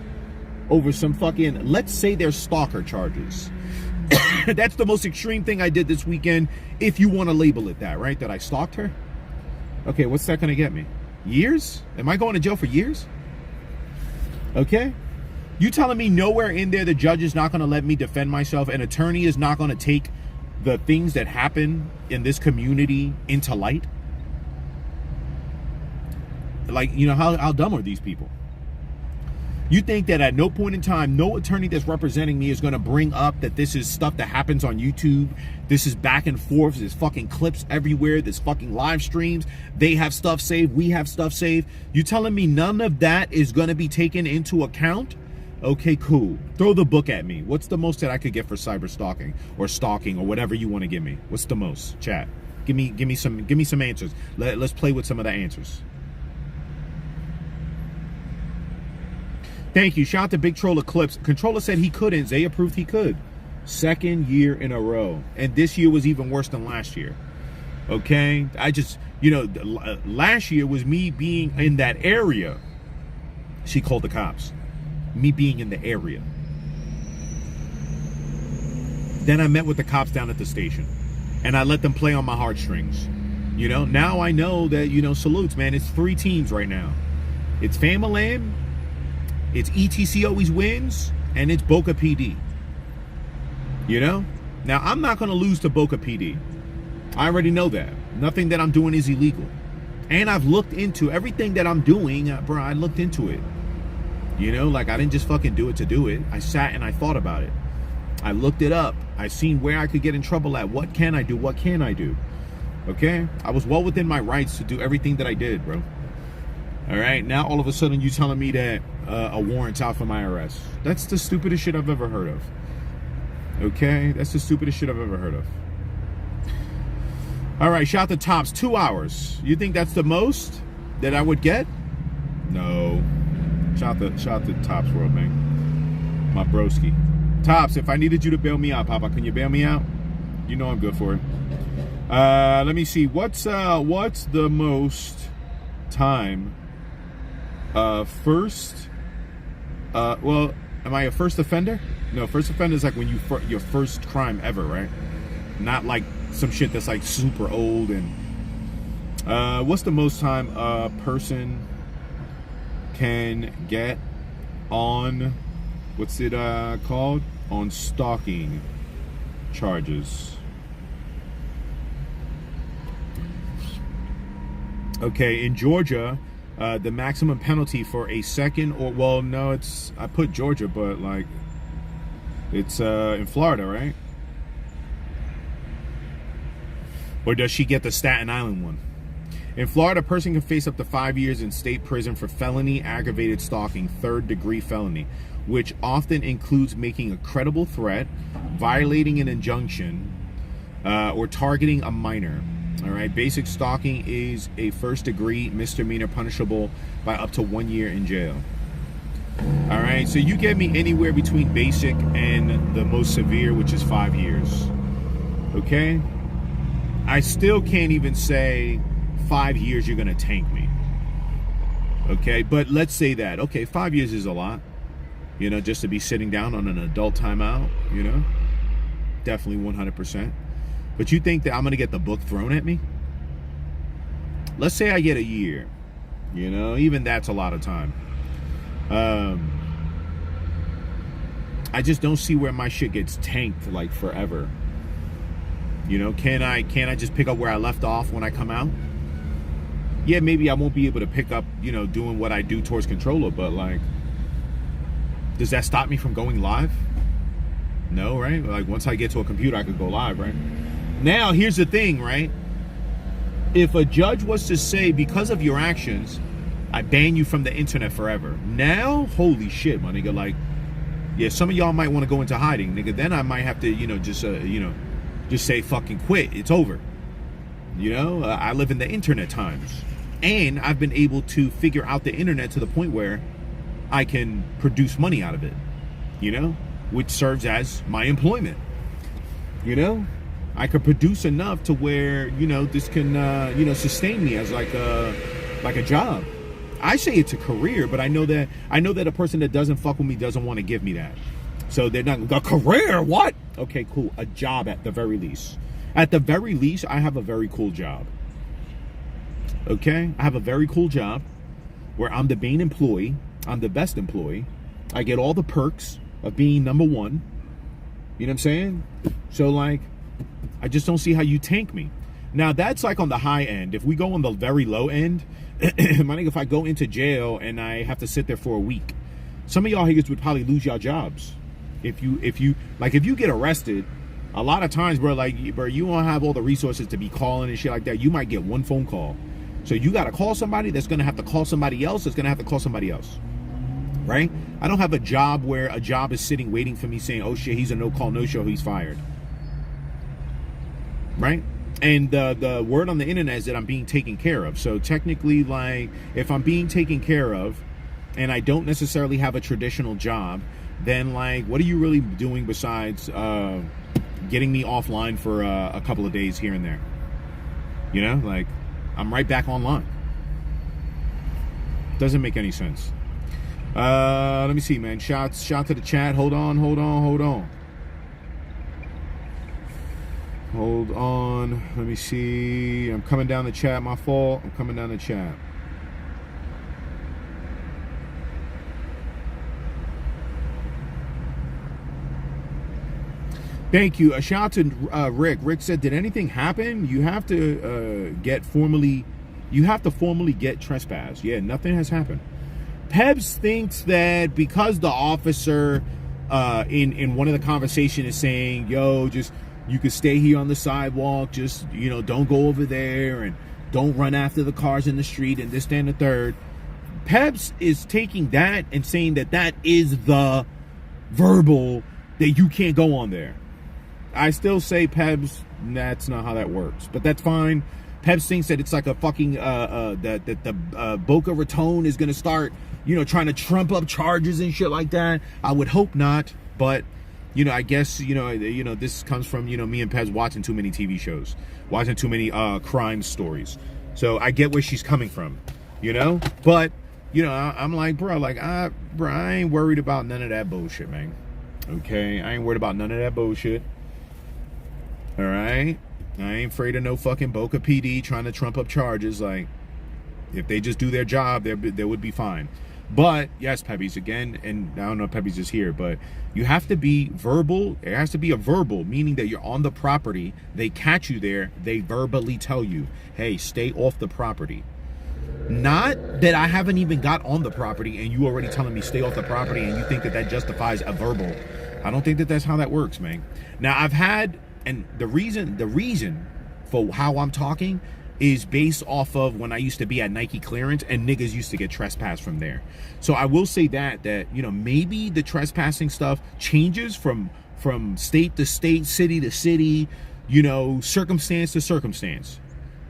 over some fucking, let's say they're stalker charges. That's the most extreme thing I did this weekend, if you want to label it that, right? That I stalked her. Okay, what's that gonna get me? Years? Am I going to jail for years? Okay. You telling me nowhere in there the judge is not going to let me defend myself? An attorney is not going to take the things that happen in this community into light? Like, you know, how dumb are these people? You think that at no point in time, no attorney that's representing me is going to bring up that this is stuff that happens on YouTube. This is back and forth. There's fucking clips everywhere. There's fucking live streams. They have stuff saved. We have stuff saved. You telling me none of that is going to be taken into account? Okay, cool. Throw the book at me. What's the most that I could get for cyber stalking or stalking or whatever you want to give me? What's the most? Chat. Give me some answers. Let's play with some of the answers. Thank you. Shout out to Big Troll Eclipse. Controller said he couldn't. Zaya proved he could. Second year in a row. And this year was even worse than last year. Okay? I just, you know, last year was me being in that area. She called the cops. Me being in the area. Then I met with the cops down at the station. And I let them play on my heartstrings. You know? Now I know that, you know, salutes, man. It's 3 teams right now. It's Famalam. It's ETC always wins, and it's Boca PD. You know? Now, I'm not going to lose to Boca PD. I already know that. Nothing that I'm doing is illegal. And I've looked into everything that I'm doing, bro, I looked into it. You know, like I didn't just fucking do it to do it. I sat and I thought about it. I looked it up. I seen where I could get in trouble at. What can I do? What can I do? Okay? I was well within my rights to do everything that I did, bro. All right, now all of a sudden you telling me that a warrant's out for my arrest. That's the stupidest shit I've ever heard of. Okay, that's the stupidest shit I've ever heard of. All right, shout out to Tops, 2 hours. You think that's the most that I would get? No. Shout out to Tops World, man. My broski. Tops, if I needed you to bail me out, Papa, can you bail me out? You know I'm good for it. Let me see. What's the most time? Well, am I a first offender? No, first offender is like when your first crime ever, right? Not like some shit that's like super old. And what's the most time a person can get on, what's it called? On stalking charges. Okay, in Georgia, the maximum penalty for a second, or well, no, it's, I put Georgia, but like it's in Florida, right? Or does she get the Staten Island one? In Florida, a person can face up to 5 years in state prison for felony aggravated stalking, 3rd-degree felony, which often includes making a credible threat, violating an injunction, or targeting a minor. All right, basic stalking is a 1st-degree misdemeanor punishable by up to 1 year in jail. All right, so you get me anywhere between basic and the most severe, which is 5 years. Okay? I still can't even say 5 years you're gonna tank me. Okay, but let's say that. Okay, 5 years is a lot. You know, just to be sitting down on an adult timeout, you know? Definitely 100%. But you think that I'm gonna get the book thrown at me? Let's say I get a year. You know, even that's a lot of time. I just don't see where my shit gets tanked like forever. You know, can I just pick up where I left off when I come out? Yeah, maybe I won't be able to pick up, you know, doing what I do towards controller, but like, does that stop me from going live? No, right? Like once I get to a computer, I could go live, right? Now, here's the thing, right? If a judge was to say, because of your actions, I ban you from the internet forever. Now, holy shit, my nigga, like, yeah, some of y'all might want to go into hiding, nigga. Then I might have to, you know, just say fucking quit. It's over. You know, I live in the internet times. And I've been able to figure out the internet to the point where I can produce money out of it. You know? which serves as my employment. You know, I could produce enough to where, you know, this can, you know, sustain me as like a job. I say it's a career, but I know that a person that doesn't fuck with me doesn't want to give me that. So they're not, a career, what? Okay, cool. A job at the very least. At the very least, I have a very cool job. Okay? I have a very cool job where I'm the main employee. I'm the best employee. I get all the perks of being number one. You know what I'm saying? So, like, I just don't see how you tank me. Now, that's like on the high end. If we go on the very low end, my nigga, if I go into jail and I have to sit there for a week, some of y'all niggas would probably lose y'all jobs. If you get arrested, a lot of times, bro, like, bro, you won't have all the resources to be calling and shit like that. You might get one phone call. So you got to call somebody that's going to have to call somebody else that's going to have to call somebody else. Right? I don't have a job where a job is sitting waiting for me saying, oh shit, he's a no call, no show, he's fired. Right? And the word on the internet is that I'm being taken care of. So technically, like, if I'm being taken care of and I don't necessarily have a traditional job, then, like, what are you really doing besides getting me offline for a couple of days here and there? You know, like, I'm right back online. Doesn't make any sense. Let me see, man. Shout to the chat. Hold on. Let me see. I'm coming down the chat. My fault. I'm coming down the chat. Thank you. A shout out to Rick. Rick said, did anything happen? You have to formally get trespassed. Yeah, nothing has happened. Pebs thinks that because the officer in one of the conversation is saying, yo, just, you could stay here on the sidewalk, just, you know, don't go over there and don't run after the cars in the street and this, that, and the third. Pebs is taking that and saying that that is the verbal that you can't go on there. I still say, Pebs, that's not how that works, but that's fine. Pebs thinks that it's like a fucking that Boca Raton is gonna start, you know, trying to trump up charges and shit like that. I would hope not, but you know, I guess you know this comes from, you know, me and Pebs watching too many TV shows, watching too many crime stories. So I get where she's coming from, you know. But you know, I'm like, bro, like, I ain't worried about none of that bullshit, man. Okay, I ain't worried about none of that bullshit. All right. I ain't afraid of no fucking Boca PD trying to trump up charges. Like, if they just do their job, they would be fine. But, yes, Pebbies, again, and I don't know if Pebbies is here, but you have to be verbal. It has to be a verbal, meaning that you're on the property. They catch you there. They verbally tell you, hey, stay off the property. Not that I haven't even got on the property and you already telling me stay off the property and you think that that justifies a verbal. I don't think that that's how that works, man. Now, I've had... And the reason for how I'm talking is based off of when I used to be at Nike clearance and niggas used to get trespassed from there. So I will say that, you know, maybe the trespassing stuff changes from state to state, city to city, you know, circumstance to circumstance,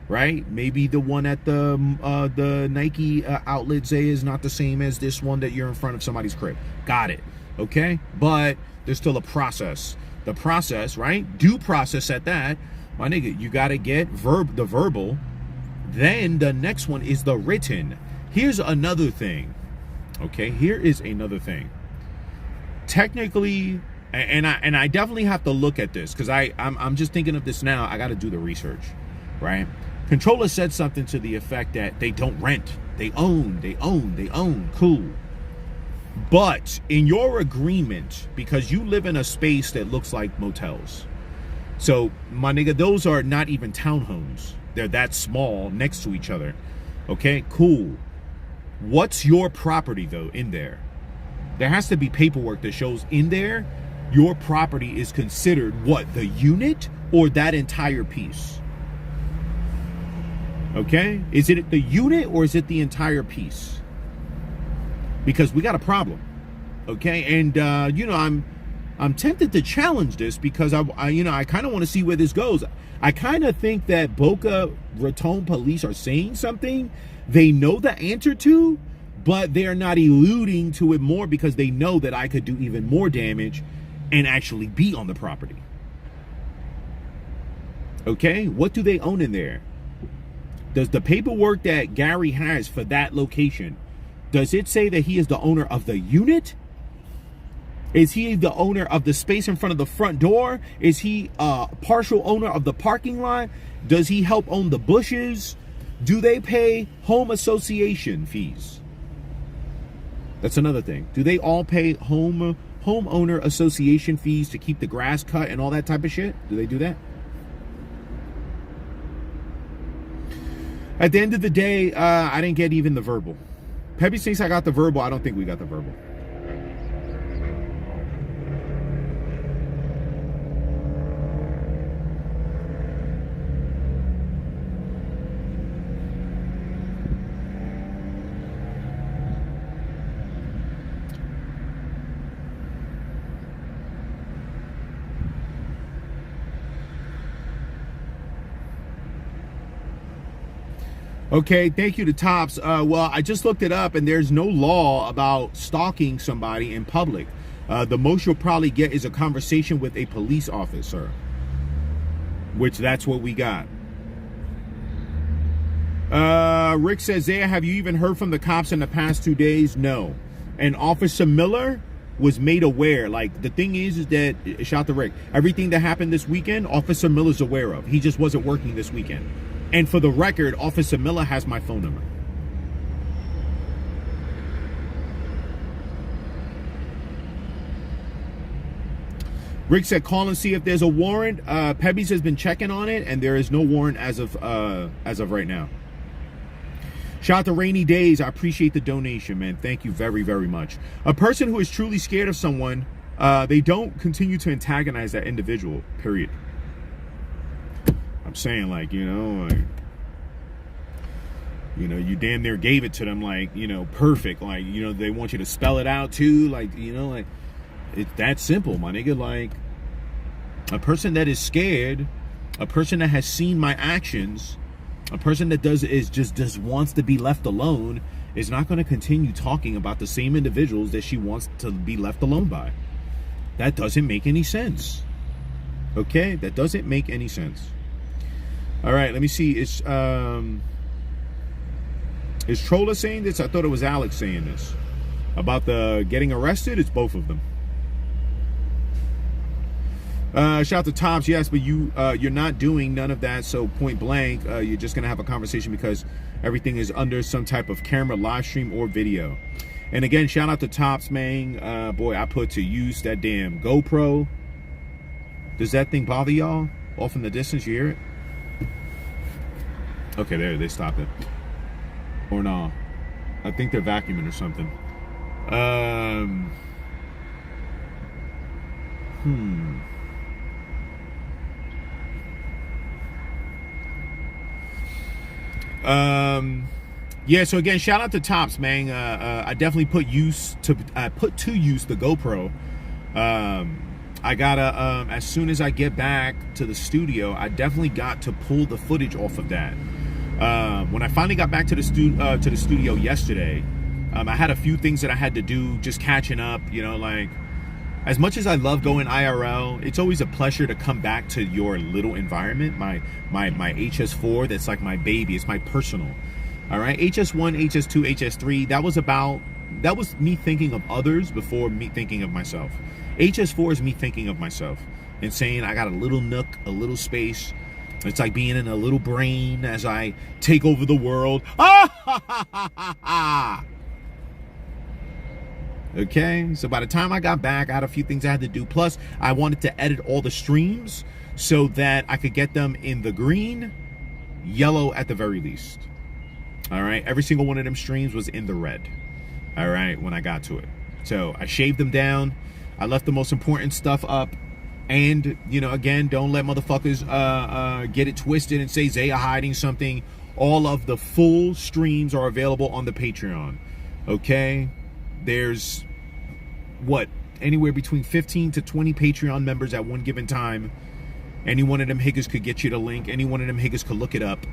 right? Maybe the one at the Nike outlet, Zaya, is not the same as this one that you're in front of somebody's crib. Got it. Okay. But there's still a process. The process, right? Due process at that. My nigga, you got to get the verbal. Then the next one is the written. Here's another thing. Okay, here is another thing. Technically, and I definitely have to look at this because I'm just thinking of this now. I got to do the research, right? Controller said something to the effect that they don't rent, they own. Cool. But in your agreement, because you live in a space that looks like motels, so my nigga, those are not even townhomes. They're that small next to each other. Okay, cool. What's your property though in there? There has to be paperwork that shows in there your property is considered what, the unit or that entire piece? Okay, is it the unit or is it the entire piece? Because we got a problem, okay? And you know, I'm tempted to challenge this because I you know, I kind of want to see where this goes. I kind of think that Boca Raton police are saying something they know the answer to, but they're not alluding to it more because they know that I could do even more damage and actually be on the property. Okay, what do they own in there? Does the paperwork that Gary has for that location, does it say that he is the owner of the unit? Is he the owner of the space in front of the front door? Is he a partial owner of the parking lot? Does he help own the bushes? Do they pay home association fees? That's another thing. Do they all pay homeowner association fees to keep the grass cut and all that type of shit? Do they do that? At the end of the day, I didn't get even the verbal. Peppy thinks I got the verbal. I don't think we got the verbal. Okay, thank you to Tops. Well, I just looked it up, and there's no law about stalking somebody in public. The most you'll probably get is a conversation with a police officer, which that's what we got. Rick says, Zaya, have you even heard from the cops in the past 2 days? No. And Officer Miller was made aware. Like, the thing is that, shout out to Rick, everything that happened this weekend, Officer Miller's aware of. He just wasn't working this weekend. And for the record, Officer Miller has my phone number. Rick said, call and see if there's a warrant. Pebby's has been checking on it, and there is no warrant as of right now. Shout out to Rainy Days. I appreciate the donation, man. Thank you very, very much. A person who is truly scared of someone, they don't continue to antagonize that individual, period. I'm saying, like, you know, you damn near gave it to them, like, you know, perfect. Like, you know, they want you to spell it out too. Like, you know, like, it's that simple, my nigga. Like, a person that is scared, a person that has seen my actions, a person that just wants to be left alone is not going to continue talking about the same individuals that she wants to be left alone by. That doesn't make any sense. Okay? That doesn't make any sense. All right, let me see. Is Trolla saying this? I thought it was Alex saying this. About the getting arrested? It's both of them. Shout out to Tops. Yes, but you're not doing none of that. So point blank, you're just going to have a conversation because everything is under some type of camera, live stream, or video. And again, shout out to Tops, man. Boy, I put to use that damn GoPro. Does that thing bother y'all? Off in the distance, you hear it? Okay, there, they stopped it. Or no. I think they're vacuuming or something. Yeah, so again, shout out to Tops, man. I definitely put to use the GoPro. I gotta, as soon as I get back to the studio, I definitely got to pull the footage off of that. When I finally got back to the studio yesterday, I had a few things that I had to do, just catching up, you know, like, as much as I love going IRL, it's always a pleasure to come back to your little environment, my HS4, that's like my baby, it's my personal. All right, HS1, HS2, HS3, that was me thinking of others before me thinking of myself. HS4 is me thinking of myself and saying I got a little nook, a little space. It's like being in a little brain as I take over the world. Okay, so by the time I got back, I had a few things I had to do. Plus, I wanted to edit all the streams so that I could get them in the green, yellow at the very least. All right, every single one of them streams was in the red. All right, when I got to it. So I shaved them down. I left the most important stuff up. And, you know, again, don't let motherfuckers get it twisted and say Zaya hiding something. All of the full streams are available on the Patreon. Okay? There's, what, anywhere between 15 to 20 Patreon members at one given time. Any one of them higgers could get you the link. Any one of them higgers could look it up.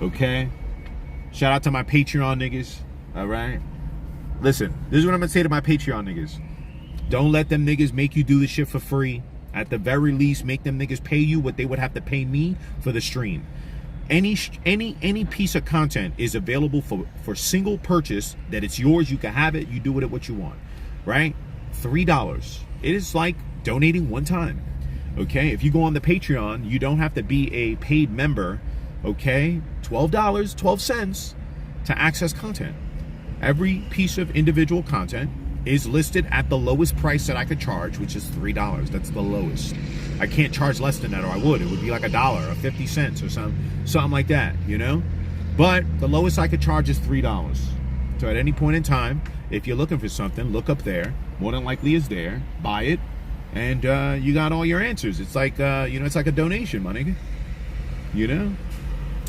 Okay? Shout out to my Patreon niggas. All right? Listen, this is what I'm going to say to my Patreon niggas. Don't let them niggas make you do the shit for free. At the very least, make them niggas pay you what they would have to pay me for the stream. Any piece of content is available for single purchase, that it's yours. You can have it. You do with it what you want, right? $3. It is like donating one time. Okay, if you go on the Patreon, you don't have to be a paid member. Okay, $12, 12 cents to access content. Every piece of individual content is listed at the lowest price that I could charge, which is $3. That's the lowest. I can't charge less than that, or I would. It would be like $1 or 50 cents or something like that, you know? But the lowest I could charge is $3. So at any point in time, if you're looking for something, look up there. More than likely is there. Buy it, and you got all your answers. It's like, you know, it's like a donation, my nigga. You know?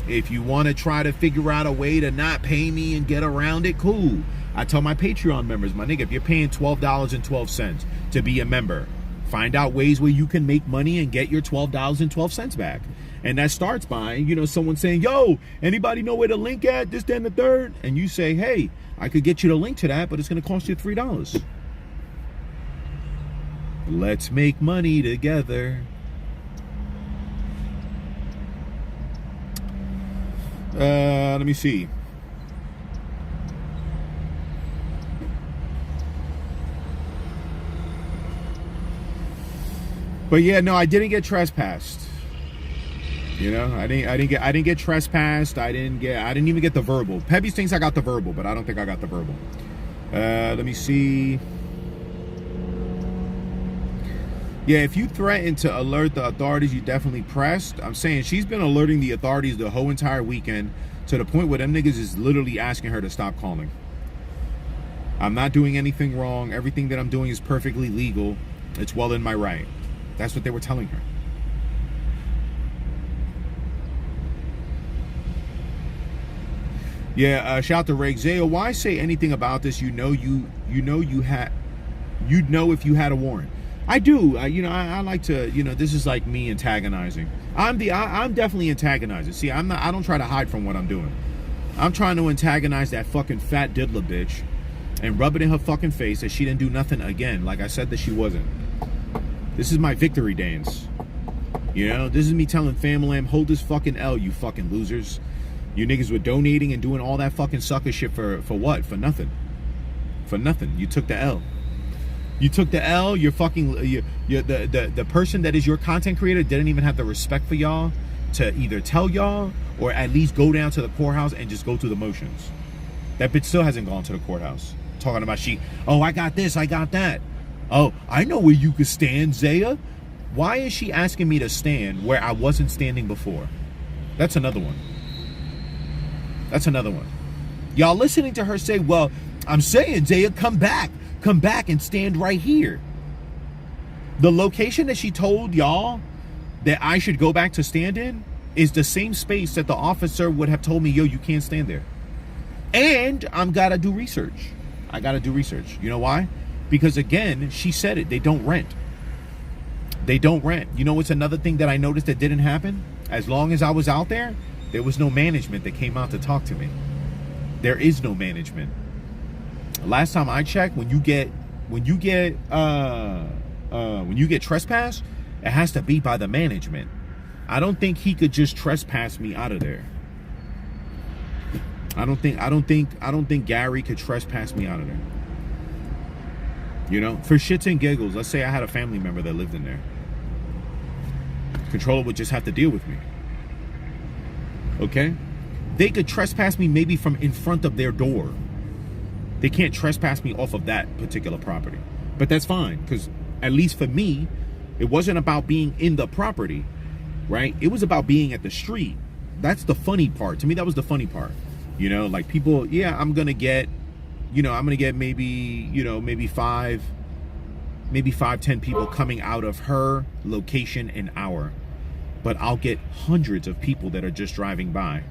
If you want to try to figure out a way to not pay me and get around it, cool. I tell my Patreon members, my nigga, if you're paying $12.12 to be a member, find out ways where you can make money and get your $12.12 back. And that starts by, you know, someone saying, yo, anybody know where the link at? This, then, the third. And you say, hey, I could get you the link to that, but it's going to cost you $3. Let's make money together. Let me see. But yeah, no, I didn't get trespassed. You know, I didn't get trespassed. I didn't even get the verbal. Pebbies thinks I got the verbal, but I don't think I got the verbal. Let me see. Yeah, if you threaten to alert the authorities, you definitely pressed. I'm saying she's been alerting the authorities the whole entire weekend, to the point where them niggas is literally asking her to stop calling. I'm not doing anything wrong. Everything that I'm doing is perfectly legal. It's well in my right. That's what they were telling her. Yeah, shout to Reg Zaya. Why say anything about this? You'd know if you had a warrant. I do. I like to, you know, this is like me antagonizing. I'm definitely antagonizing. See, I don't try to hide from what I'm doing. I'm trying to antagonize that fucking fat Diddlah bitch and rub it in her fucking face that she didn't do nothing again, like I said that she wasn't. This is my victory dance. You know, this is me telling Fam-Lam, hold this fucking L, you fucking losers. You niggas were donating and doing all that fucking sucker shit for what? For nothing. For nothing. You took the L. You took the L. You're fucking, the person that is your content creator didn't even have the respect for y'all to either tell y'all or at least go down to the courthouse and just go through the motions. That bitch still hasn't gone to the courthouse. Talking about oh, I got this, I got that. Oh, I know where you could stand, Zaya. Why is she asking me to stand where I wasn't standing before? That's another one. That's another one. Y'all listening to her say, well, I'm saying, Zaya, come back and stand right here. The location that she told y'all that I should go back to stand in is the same space that the officer would have told me, yo, you can't stand there. And I'm gotta do research. I gotta do research. You know why? Because again, she said it, they don't rent. They don't rent. You know what's another thing that I noticed that didn't happen? As long as I was out there was no management that came out to talk to me. There is no management. Last time I checked, when you get trespassed, it has to be by the management. I don't think he could just trespass me out of there. I don't think Gary could trespass me out of there. You know, for shits and giggles, let's say I had a family member that lived in there. Controller would just have to deal with me. Okay? They could trespass me maybe from in front of their door. They can't trespass me off of that particular property. But that's fine, because at least for me, it wasn't about being in the property, right? It was about being at the street. That's the funny part. To me, that was the funny part. You know, like people, yeah, I'm going to get maybe 5, 10 people coming out of her location an hour. But I'll get hundreds of people that are just driving by.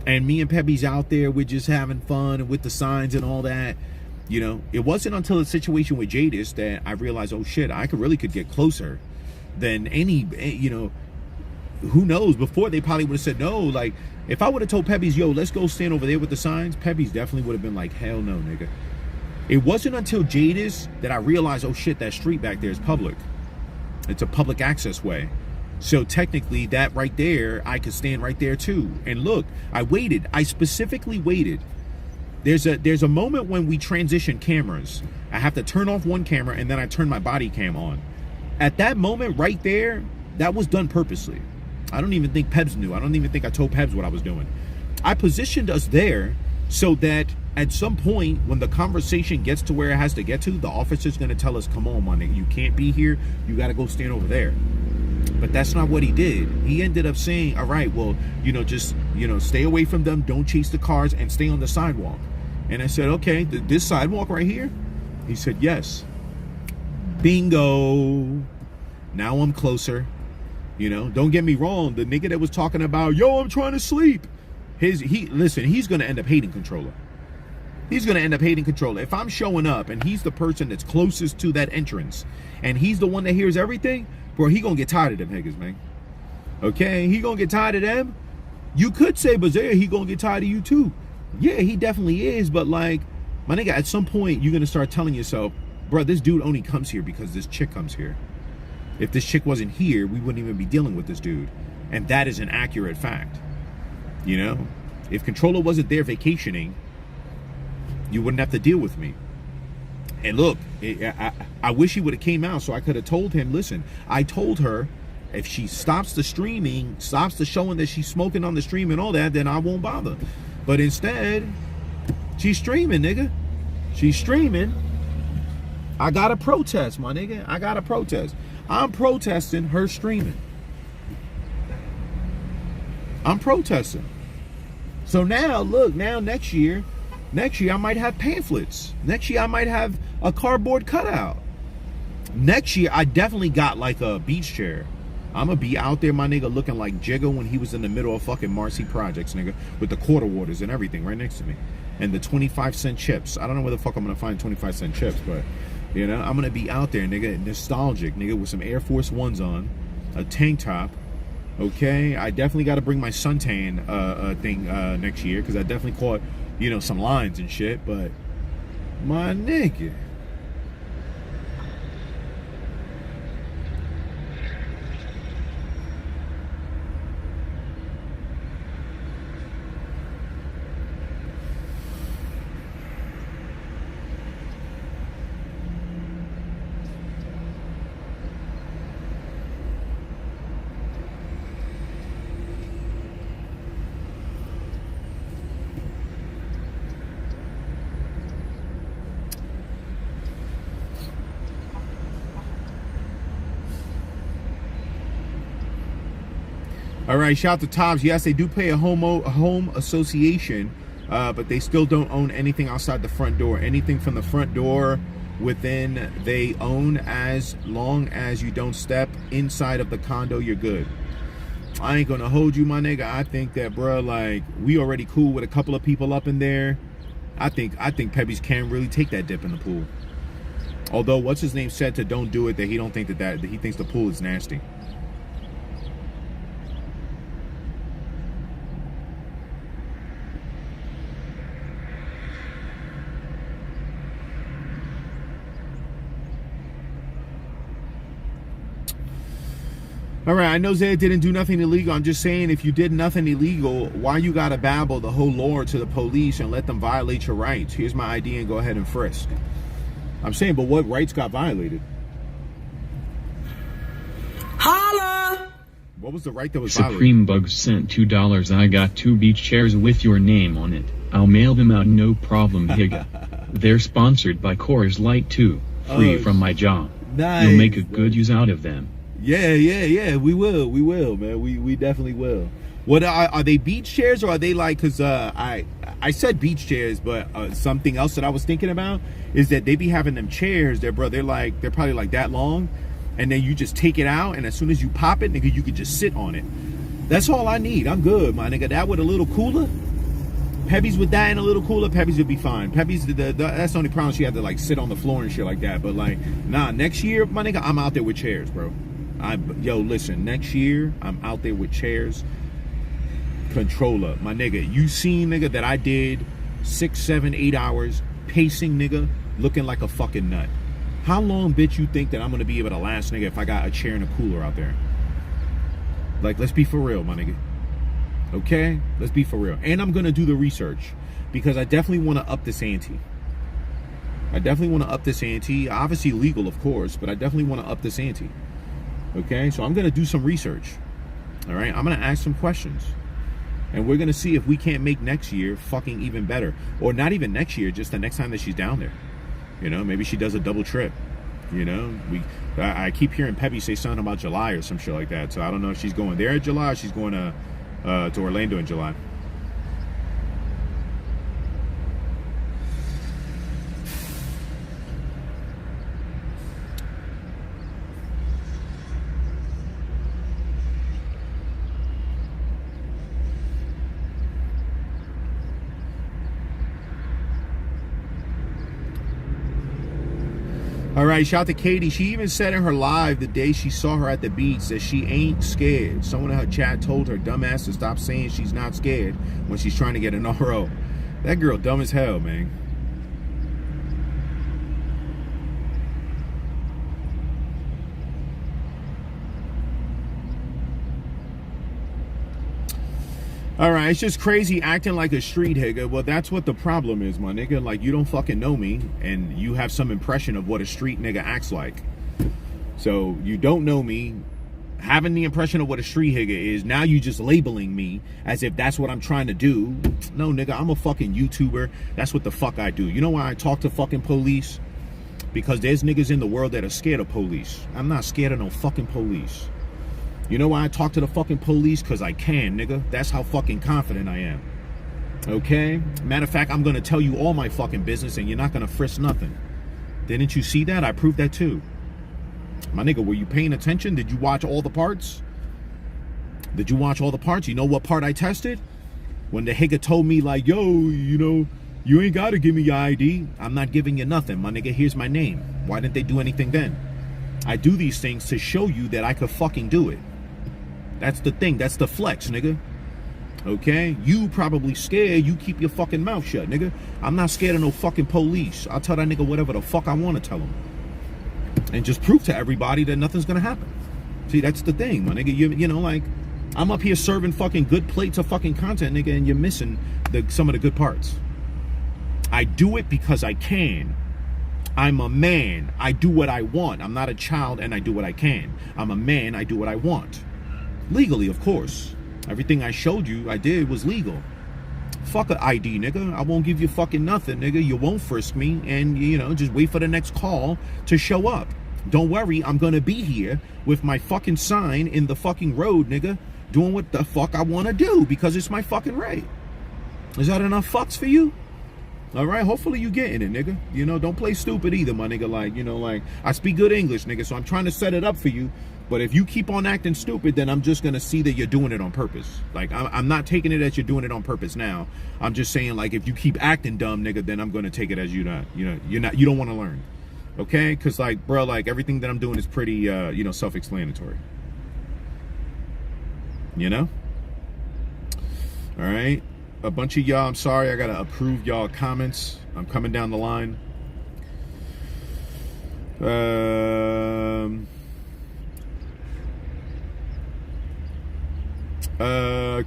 And me and Pebby's out there, we're just having fun and with the signs and all that. You know, it wasn't until the situation with Jadis that I realized, oh shit, I could get closer than any, you know, who knows? Before they probably would have said no. Like, if I would have told Pebby's, yo, let's go stand over there with the signs, Pebby's definitely would have been like, hell no, nigga. It wasn't until Jadis that I realized, oh shit, that street back there is public. It's a public access way. So technically that right there, I could stand right there too. And look, I waited. I specifically waited. There's a moment when we transition cameras. I have to turn off one camera and then I turn my body cam on. At that moment right there, that was done purposely. I don't even think Pebs knew. I don't even think I told Pebs what I was doing. I positioned us there so that at some point when the conversation gets to where it has to get to, the officer's gonna tell us, come on, my nigga, you can't be here. You gotta go stand over there. But that's not what he did. He ended up saying, all right, well, just, stay away from them. Don't chase the cars and stay on the sidewalk. And I said, okay, this sidewalk right here? He said, yes. Bingo. Now I'm closer. Don't get me wrong. The nigga that was talking about, yo, I'm trying to sleep. Listen, he's going to end up hating controller. He's going to end up hating controller. If I'm showing up and he's the person that's closest to that entrance and he's the one that hears everything, bro, he going to get tired of them niggas, man. Okay? He going to get tired of them. You could say, Bazea, he going to get tired of you too. Yeah, he definitely is. But like, my nigga, at some point, you're going to start telling yourself, bro, this dude only comes here because this chick comes here. If this chick wasn't here, we wouldn't even be dealing with this dude. And that is an accurate fact. If controller wasn't there vacationing, you wouldn't have to deal with me. And look, I wish he would have came out so I could have told him, listen, I told her if she stops the streaming, stops the showing that she's smoking on the stream and all that, then I won't bother. But instead, she's streaming, nigga. She's streaming. I got to protest, my nigga. I got to protest. I'm protesting her streaming. I'm protesting. So now, look, next year I might have pamphlets. Next year I might have a cardboard cutout. Next year I definitely got like a beach chair. I'm gonna be out there, my nigga, looking like Jigga when he was in the middle of fucking Marcy Projects, nigga, with the quarter waters and everything right next to me. And the 25-cent chips. I don't know where the fuck I'm gonna find 25-cent chips, but I'm gonna be out there, nigga, nostalgic, nigga, with some Air Force Ones on, a tank top. Okay, I definitely got to bring my suntan thing next year because I definitely caught, some lines and shit. But my nigga, all right, shout out to Tobbs. Yes, they do pay a home association, but they still don't own anything outside the front door. Anything from the front door within they own, as long as you don't step inside of the condo, you're good. I ain't gonna hold you, my nigga. I think that, bruh, like, we already cool with a couple of people up in there. I think Pebbies can really take that dip in the pool. Although, what's his name said to don't do it, that he don't think that he thinks the pool is nasty. All right, I know Zed didn't do nothing illegal. I'm just saying, if you did nothing illegal, why you gotta babble the whole lore to the police and let them violate your rights? Here's my ID and go ahead and frisk. I'm saying, but what rights got violated? Holla! What was the right that was violated? Supreme Bugs sent $2. I got 2 beach chairs with your name on it. I'll mail them out, no problem, Higa. They're sponsored by Coors Light too. Free from my job. Nice. You'll make a good use out of them. Yeah, we will, man. We definitely will. What are they, beach chairs, or are they like, because I said beach chairs, but something else that I was thinking about is that they be having them chairs there, bro. They're probably like that long, and then you just take it out, and as soon as you pop it, nigga, you could just sit on it. That's all I need. I'm good, my nigga. That with a little cooler, Pebbies with that and a little cooler, Pebbies would be fine. Pebbies, that's the only problem. She had to like sit on the floor and shit like that. But like, nah, next year, my nigga, I'm out there with chairs, bro. Yo, listen, next year, I'm out there with chairs. Controller, my nigga. You seen, nigga, that I did 6, 7, 8 hours pacing, nigga, looking like a fucking nut. How long, bitch, you think that I'm gonna be able to last, nigga, if I got a chair and a cooler out there? Like, let's be for real, my nigga. Okay? Let's be for real. And I'm gonna do the research because I definitely want to up this ante. I definitely want to up this ante. Obviously legal, of course, but I definitely want to up this ante. Okay? So I'm gonna do some research. All right? I'm gonna ask some questions. And we're gonna see if we can't make next year fucking even better. Or not even next year, just the next time that she's down there. You know, maybe she does a double trip. You know, I keep hearing Peppy say something about July or some shit like that. So I don't know if she's going there in July or she's going to Orlando in July. All right, shout out to Katie. She even said in her live the day she saw her at the beach that she ain't scared. Someone in her chat told her dumbass to stop saying she's not scared when she's trying to get an RO. That girl dumb as hell, man. All right, it's just crazy acting like a street nigga. Well, that's what the problem is, my nigga. Like, you don't fucking know me, and you have some impression of what a street nigga acts like. So, you don't know me, having the impression of what a street nigga is, now you just labeling me as if that's what I'm trying to do. No, nigga, I'm a fucking YouTuber. That's what the fuck I do. You know why I talk to fucking police? Because there's niggas in the world that are scared of police. I'm not scared of no fucking police. You know why I talk to the fucking police? Because I can, nigga. That's how fucking confident I am. Okay? Matter of fact, I'm going to tell you all my fucking business and you're not going to frisk nothing. Didn't you see that? I proved that too. My nigga, were you paying attention? Did you watch all the parts? Did you watch all the parts? You know what part I tested? When the nigga told me like, yo, you know, you ain't got to give me your ID. I'm not giving you nothing. My nigga, here's my name. Why didn't they do anything then? I do these things to show you that I could fucking do it. That's the thing. That's the flex, nigga. Okay? You probably scared. You keep your fucking mouth shut, nigga. I'm not scared of no fucking police. I'll tell that nigga whatever the fuck I want to tell him. And just prove to everybody that nothing's going to happen. See, that's the thing, my nigga. You know, like, I'm up here serving fucking good plates of fucking content, nigga, and you're missing some of the good parts. I do it because I can. I'm a man. I do what I want. I'm not a child and I do what I can. I'm a man. I do what I want. Legally, of course. Everything I showed you I did was legal. Fuck an ID, nigga. I won't give you fucking nothing, nigga. You won't frisk me and, you know, just wait for the next call to show up. Don't worry, I'm gonna be here with my fucking sign in the fucking road, nigga, doing what the fuck I want to do because it's my fucking right. Is that enough fucks for you? All right, hopefully you getting it, nigga. You know, don't play stupid either, my nigga. Like, you know, like, I speak good English, nigga, so I'm trying to set it up for you. But if you keep on acting stupid, then I'm just going to see that you're doing it on purpose. Like, I'm not taking it as you're doing it on purpose now. I'm just saying, like, if you keep acting dumb, nigga, then I'm going to take it as you don't want to learn. Okay? Because, like, bro, like, everything that I'm doing is pretty, you know, self-explanatory. You know? All right? A bunch of y'all, I'm sorry, I got to approve y'all comments. I'm coming down the line.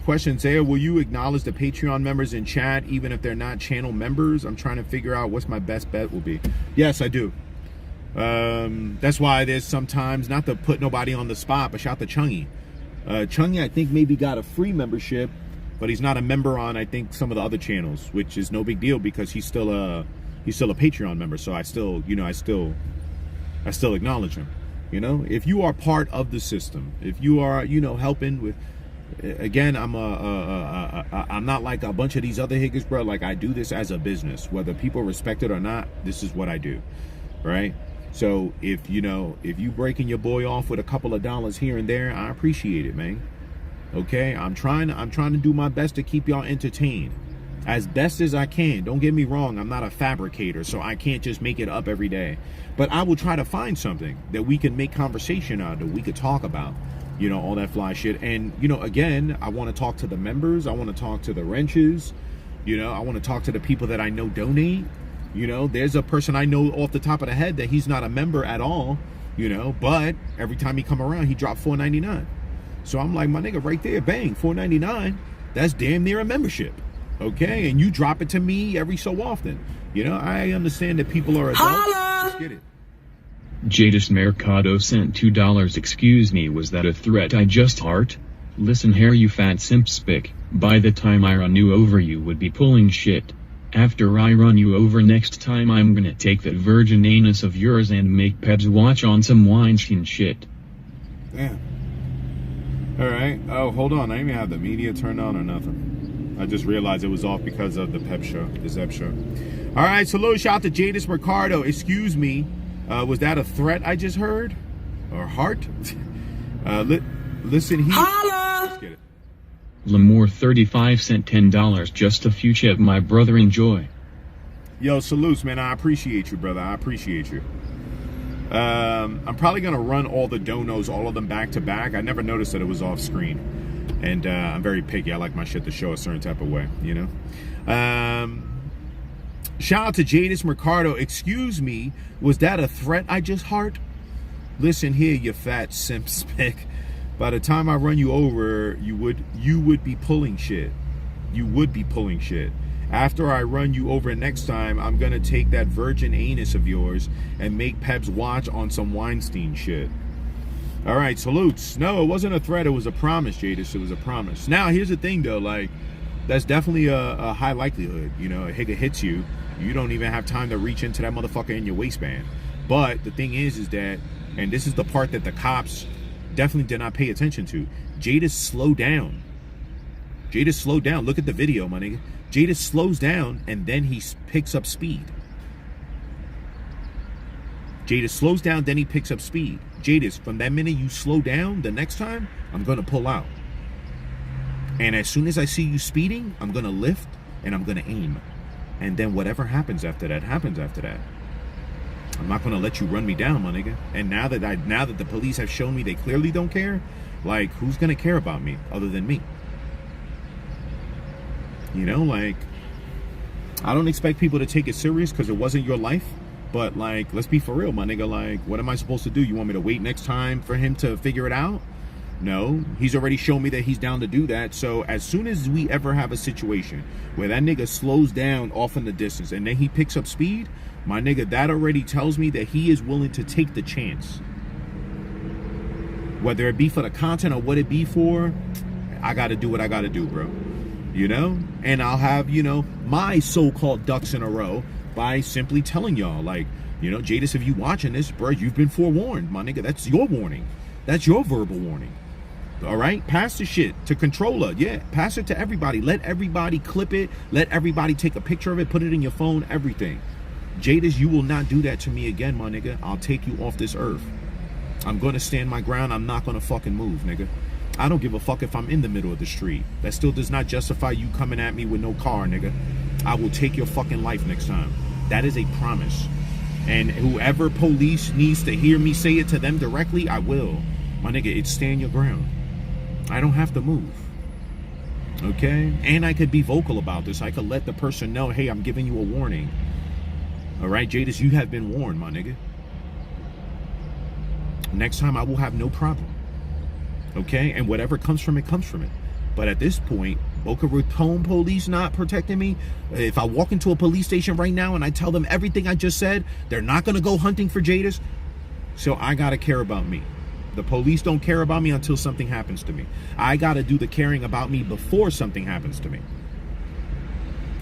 Question, Zaya, will you acknowledge the Patreon members in chat even if they're not channel members? I'm trying to figure out what's my best bet will be. Yes, I do. That's why there's sometimes, not to put nobody on the spot, but shout out to Chungy. Chungy, I think, maybe got a free membership, but he's not a member on, I think, some of the other channels, which is no big deal because he's still a Patreon member. So I still, you know, I still acknowledge him. You know, if you are part of the system, if you are, you know, helping with, again, I'm not like a bunch of these other higgers, bro. Like, I do this as a business, whether people respect it or not. This is what I do, right? So if you breaking your boy off with a couple of dollars here and there, I appreciate it, man. Okay, I'm trying to do my best to keep y'all entertained as best as I can. Don't get me wrong, I'm not a fabricator, so I can't just make it up every day. But I will try to find something that we can make conversation out of, we could talk about, you know, all that fly shit. And, you know, again, I want to talk to the members. I want to talk to the wrenches. You know, I want to talk to the people that I know donate. You know, there's a person I know off the top of the head that he's not a member at all, you know, but every time he come around, he dropped $4.99. So I'm like, my nigga, right there, bang, $4.99. That's damn near a membership. Okay, and you drop it to me every so often. You know, I understand that people are adults. Holla! Let's get it. Jadis Mercado sent $2. Excuse me, was that a threat? I just heart. Listen here, you fat simp spick. By the time I run you over, you would be pulling shit. After I run you over next time, I'm gonna take that virgin anus of yours and make Pebs watch on some Weinstein shit. Damn. All right. Oh, hold on. I didn't even have the media turned on or nothing. I just realized it was off because of the Pep show, the Zeb show. All right. So, little shout out to Jadis Mercado. Excuse me. Was that a threat I just heard? Or heart? Listen here. Holla! Let's get it. Lamore 35 sent $10. Just a few chip, my brother, enjoy. Yo, salutes, man. I appreciate you, brother. I appreciate you. I'm probably gonna run all the donos, all of them back to back. I never noticed that it was off screen, and I'm very picky. I like my shit to show a certain type of way, you know. Shout out to Jadis Mercado. Excuse me, was that a threat I just heard? Listen here, you fat simp spick. By the time I run you over, you would be pulling shit. You would be pulling shit. After I run you over next time, I'm gonna take that virgin anus of yours and make Pebs watch on some Weinstein shit. All right, salutes. No, it wasn't a threat. It was a promise, Jadis. It was a promise. Now, here's the thing, though. Like, that's definitely a high likelihood. You know, a nigga hits you. You don't even have time to reach into that motherfucker in your waistband. But the thing is that, and this is the part that the cops definitely did not pay attention to. Jadis slowed down. Jadis slowed down. Look at the video, my nigga. Jadis slows down and then he picks up speed. Jadis slows down, then he picks up speed. Jadis, from that minute you slow down, the next time, I'm gonna pull out. And as soon as I see you speeding, I'm gonna lift and I'm gonna aim. And then whatever happens after that, happens after that. I'm not gonna let you run me down, my nigga. And now that the police have shown me they clearly don't care, like, who's gonna care about me other than me? You know, like, I don't expect people to take it serious because it wasn't your life. But, like, let's be for real, my nigga. Like, what am I supposed to do? You want me to wait next time for him to figure it out? No, he's already shown me that he's down to do that. So as soon as we ever have a situation where that nigga slows down off in the distance and then he picks up speed, my nigga, that already tells me that he is willing to take the chance. Whether it be for the content or what it be for, I got to do what I got to do, bro. You know? And I'll have, you know, my so-called ducks in a row by simply telling y'all, like, you know, Jadis, if you watching this, bro, you've been forewarned, my nigga. That's your warning. That's your verbal warning. All right, pass the shit to controller. Yeah, pass it to everybody. Let everybody clip it. Let everybody take a picture of it. Put it in your phone. Everything. Jadis, you will not do that to me again, my nigga. I'll take you off this earth. I'm gonna stand my ground. I'm not gonna fucking move, nigga. I don't give a fuck if I'm in the middle of the street. That still does not justify you coming at me with no car, nigga. I will take your fucking life next time. That is a promise. And whoever police needs to hear me say it to them directly, I will. My nigga, it's stand your ground. I don't have to move. Okay? And I could be vocal about this. I could let the person know, hey, I'm giving you a warning. All right, Jadis, you have been warned, my nigga. Next time I will have no problem. Okay? And whatever comes from it, comes from it. But at this point, Boca Raton police not protecting me. If I walk into a police station right now and I tell them everything I just said, they're not going to go hunting for Jadis. So I got to care about me. The police don't care about me until something happens to me. I got to do the caring about me before something happens to me.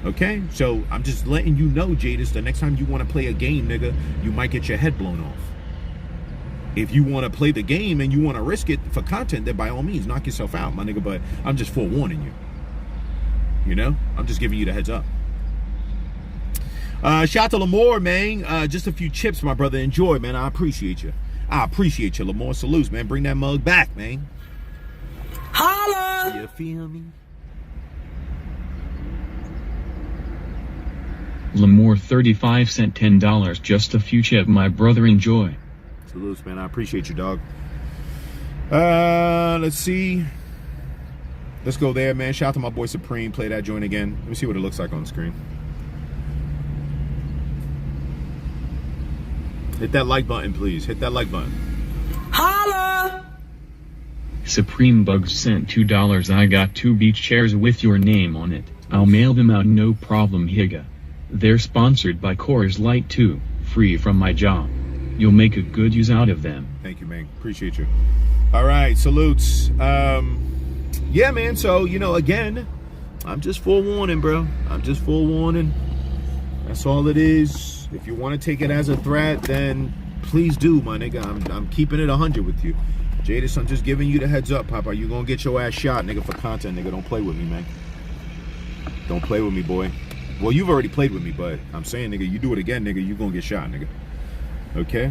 Okay? So I'm just letting you know, Jadis, the next time you want to play a game, nigga, you might get your head blown off. If you want to play the game and you want to risk it for content, then by all means, knock yourself out, my nigga. But I'm just forewarning you. You know? I'm just giving you the heads up. Shout out to Lamore, man. Just a few chips, my brother. Enjoy, man. I appreciate you. I appreciate you, Lamore. Salutes, man. Bring that mug back, man. Holla! You feel me? Lamore 35 sent $10. Just a few chip, my brother. Enjoy. Salutes, man. I appreciate you, dog. Let's see. Let's go there, man. Shout out to my boy Supreme. Play that joint again. Let me see what it looks like on the screen. Hit that like button, please. Hit that like button. Holla! Supreme Bugs sent $2. I got 2 beach chairs with your name on it. I'll mail them out, no problem, Higa. They're sponsored by Coors Light too, free from my job. You'll make a good use out of them. Thank you, man. Appreciate you. All right, salutes. Yeah, man. So, you know, again, I'm just forewarning, bro. I'm just forewarning. That's all it is. If you want to take it as a threat, then please do, my nigga. I'm keeping it 100 with you. Jadis, I'm just giving you the heads up, Papa. You gonna get your ass shot, nigga, for content, nigga. Don't play with me, man. Don't play with me, boy. Well, you've already played with me, but I'm saying, nigga, you do it again, nigga, you gonna get shot, nigga. Okay?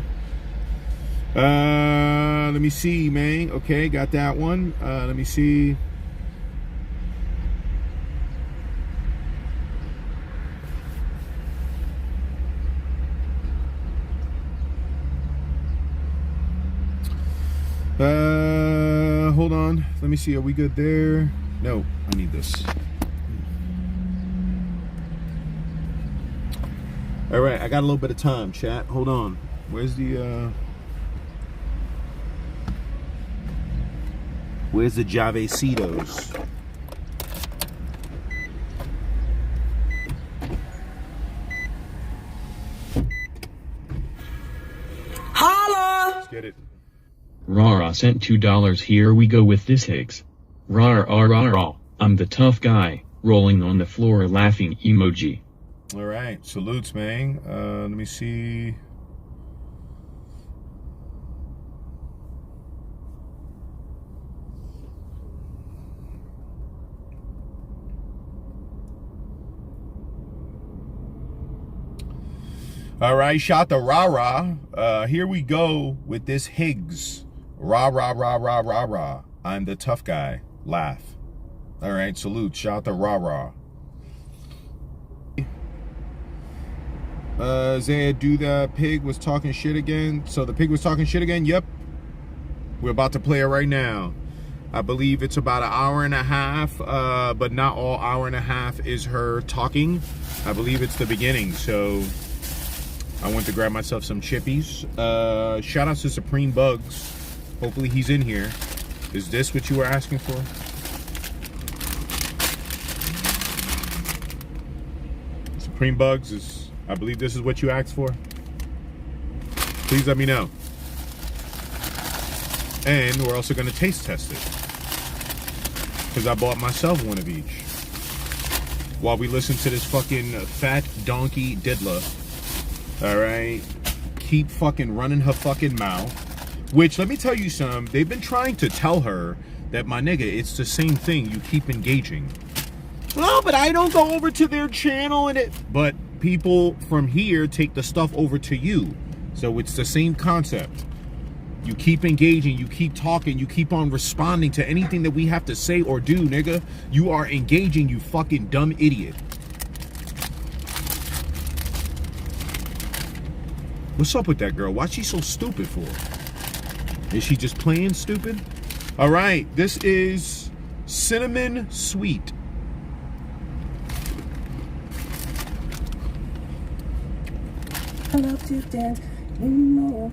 Let me see, man. Okay, got that one. Let me see. Hold on. Let me see. Are we good there? No, I need this. All right, I got a little bit of time, chat. Hold on. Where's the Javecitos? Holla! Let's get it. Rara sent $2. Here we go with this Higgs. Rah. I'm the tough guy, rolling on the floor laughing emoji. All right, salutes, man. Let me see. All right, shout to Rara. Here we go with this Higgs. Rah. I'm the tough guy. Laugh. All right, salute. Shout to Rara. Zaya, do the pig was talking shit again. So the pig was talking shit again? Yep. We're about to play it right now. I believe it's about an hour and a half, but not all hour and a half is her talking. I believe it's the beginning, so I went to grab myself some chippies. Shout out to Supreme Bugs. Hopefully he's in here. Is this what you were asking for? Supreme Bugs is, I believe this is what you asked for. Please let me know. And we're also gonna taste test it, because I bought myself one of each while we listen to this fucking fat donkey Diddlah. All right, keep fucking running her fucking mouth. Which, let me tell you something, they've been trying to tell her that, my nigga, it's the same thing, you keep engaging. Well, but I don't go over to their channel and it, but people from here take the stuff over to you. So it's the same concept. You keep engaging, you keep talking, you keep on responding to anything that we have to say or do, nigga. You are engaging, you fucking dumb idiot. What's up with that girl? Why's she so stupid for? Is she just playing stupid? All right, this is Cinnamon Sweet. I love to dance, you know.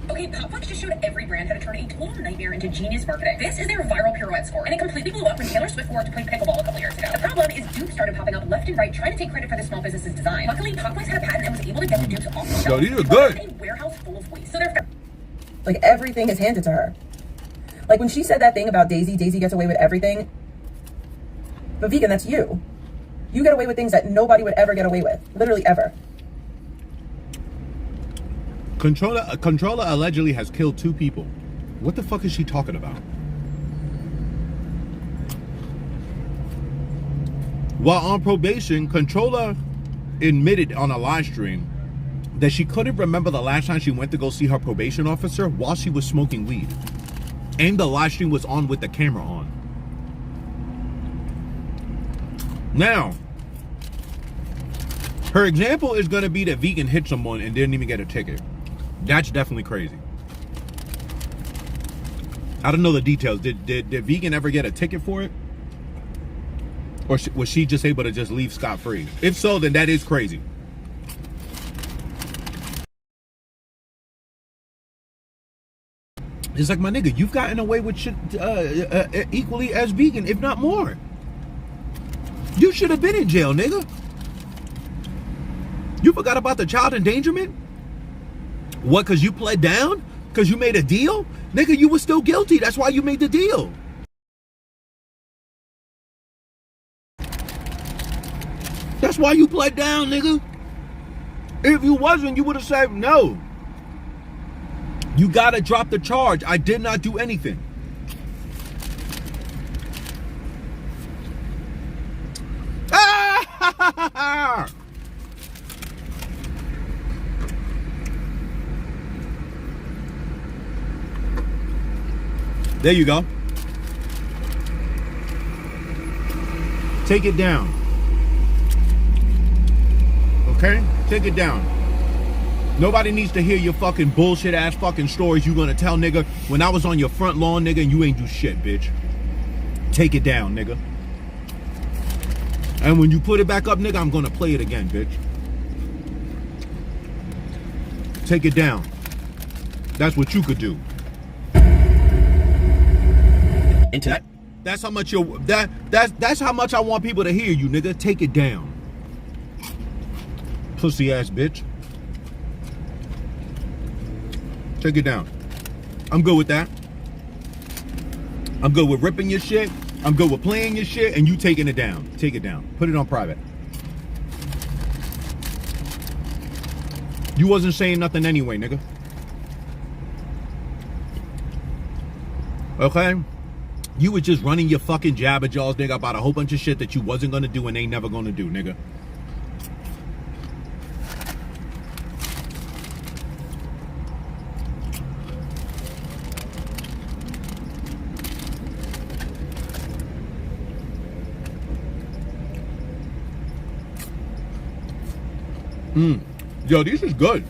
Okay, Popflex just showed every brand how to turn a total nightmare into genius marketing. This is their viral pirouette score, and it completely blew up when Taylor Swift wore it to play pickleball a couple years ago. The problem is dupes started popping up left and right trying to take credit for the small business's design. Luckily, Popflex had a patent and was able to get the dupes off the shelf. Yo, these are good. A warehouse full of waste. So they're like everything is handed to her. Like when she said that thing about Daisy gets away with everything. But vegan, that's you. You get away with things that nobody would ever get away with. Literally ever. Controller allegedly has killed 2 people. What the fuck is she talking about? While on probation, Controller admitted on a live stream that she couldn't remember the last time she went to go see her probation officer while she was smoking weed. And the live stream was on with the camera on. Now, her example is going to be that Vegan hit someone and didn't even get a ticket. That's definitely crazy. I don't know the details. Did Vegan ever get a ticket for it? Or was she just able to just leave scot-free? If so, then that is crazy. Just like my nigga, you've gotten away with shit equally as vegan, if not more. You should have been in jail, nigga. You forgot about the child endangerment? What, because you pled down? Because you made a deal? Nigga, you were still guilty. That's why you made the deal. That's why you pled down, nigga. If you wasn't, you would have said no. You gotta drop the charge. I did not do anything. Ah! There you go. Take it down. Okay? Take it down. Nobody needs to hear your fucking bullshit ass fucking stories you gonna tell, nigga, when I was on your front lawn, nigga, and you ain't do shit, bitch. Take it down, nigga. And when you put it back up, nigga, I'm gonna play it again, bitch. Take it down. That's what you could do. Into That's how much that's how much I want people to hear you, nigga. Take it down. Pussy ass bitch. Take it down. I'm good with that. I'm good with ripping your shit. I'm good with playing your shit and you taking it down. Take it down. Put it on private. You wasn't saying nothing anyway, nigga. Okay? You was just running your fucking jabber jaws, nigga, about a whole bunch of shit that you wasn't gonna do and ain't never gonna do, nigga. Yo, this is good.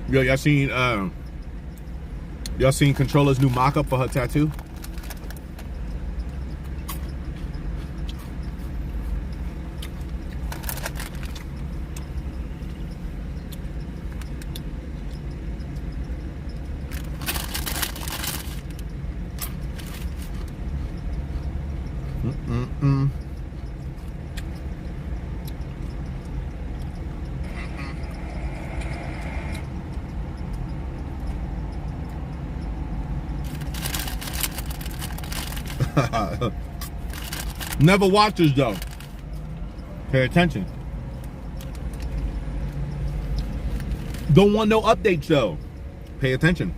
Yo, y'all seen Controller's new mock-up for her tattoo? Never watches though. Pay attention. Don't want no updates though. Pay attention.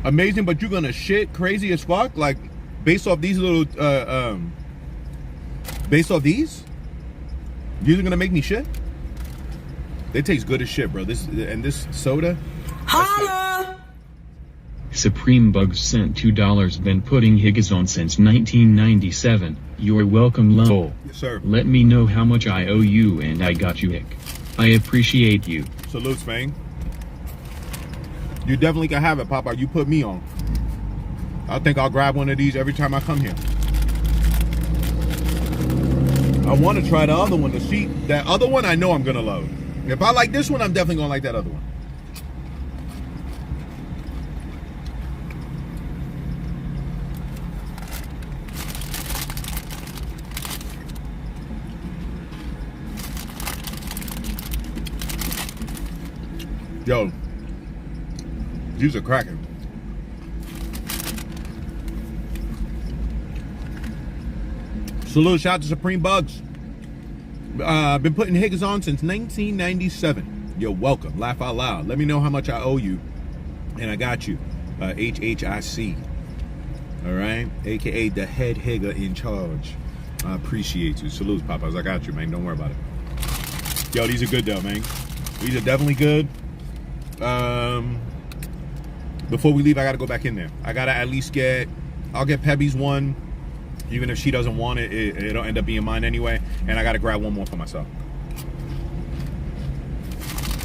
Amazing, but you're gonna shit crazy as fuck, like based off these little based off these? You're gonna make me shit? They taste good as shit, bro. This soda. Holla! Supreme Bugs sent $2. Been putting Higgins on since 1997. You're welcome, lol. Yes, sir. Let me know how much I owe you and I got you, Hick. I appreciate you. Salute, Spang. You definitely can have it, Papa. You put me on. I think I'll grab one of these every time I come here. I want to try the other one to see. That other one I know I'm going to love. If I like this one, I'm definitely going to like that other one. Yo, these are cracking. Salute, shout out to Supreme Bugs. Been putting Higgins on since 1997. You're welcome. Laugh out loud. Let me know how much I owe you. And I got you. HHIC. All right? AKA the head Higger in charge. I appreciate you. Salute, Papas. I got you, man. Don't worry about it. Yo, these are good though, man. These are definitely good. Before we leave, I gotta go back in there. I gotta at least I'll get Pebby's one. Even if she doesn't want it, it'll end up being mine anyway. And I gotta grab one more for myself.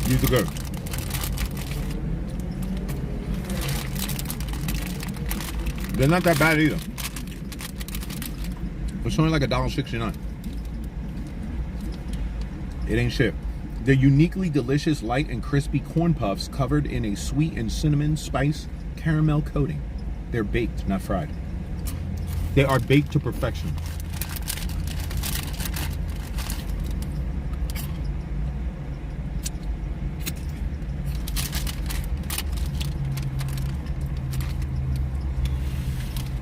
These are good. They're not that bad either. It's only like $1.69. It ain't shit. They're uniquely delicious, light and crispy corn puffs covered in a sweet and cinnamon spice caramel coating. They're baked, not fried. They are baked to perfection.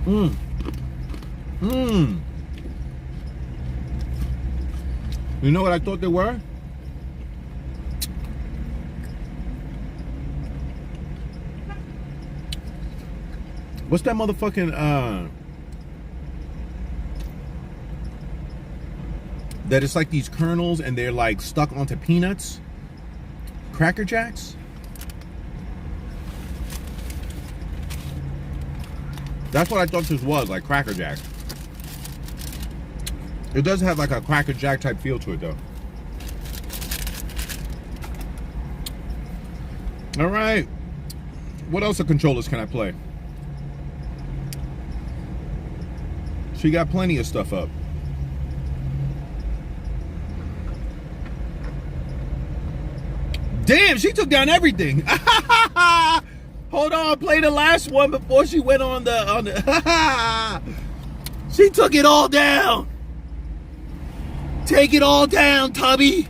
Mmm. Mmm. You know what I thought they were? What's that motherfucking, that it's like these kernels and they're like stuck onto peanuts? Cracker Jacks? That's what I thought this was, like Cracker Jack. It does have like a Cracker Jack type feel to it though. All right. What else of controllers can I play? She got plenty of stuff up. Damn, she took down everything. Hold on, play the last one before she went on the She took it all down. Take it all down, Tubby.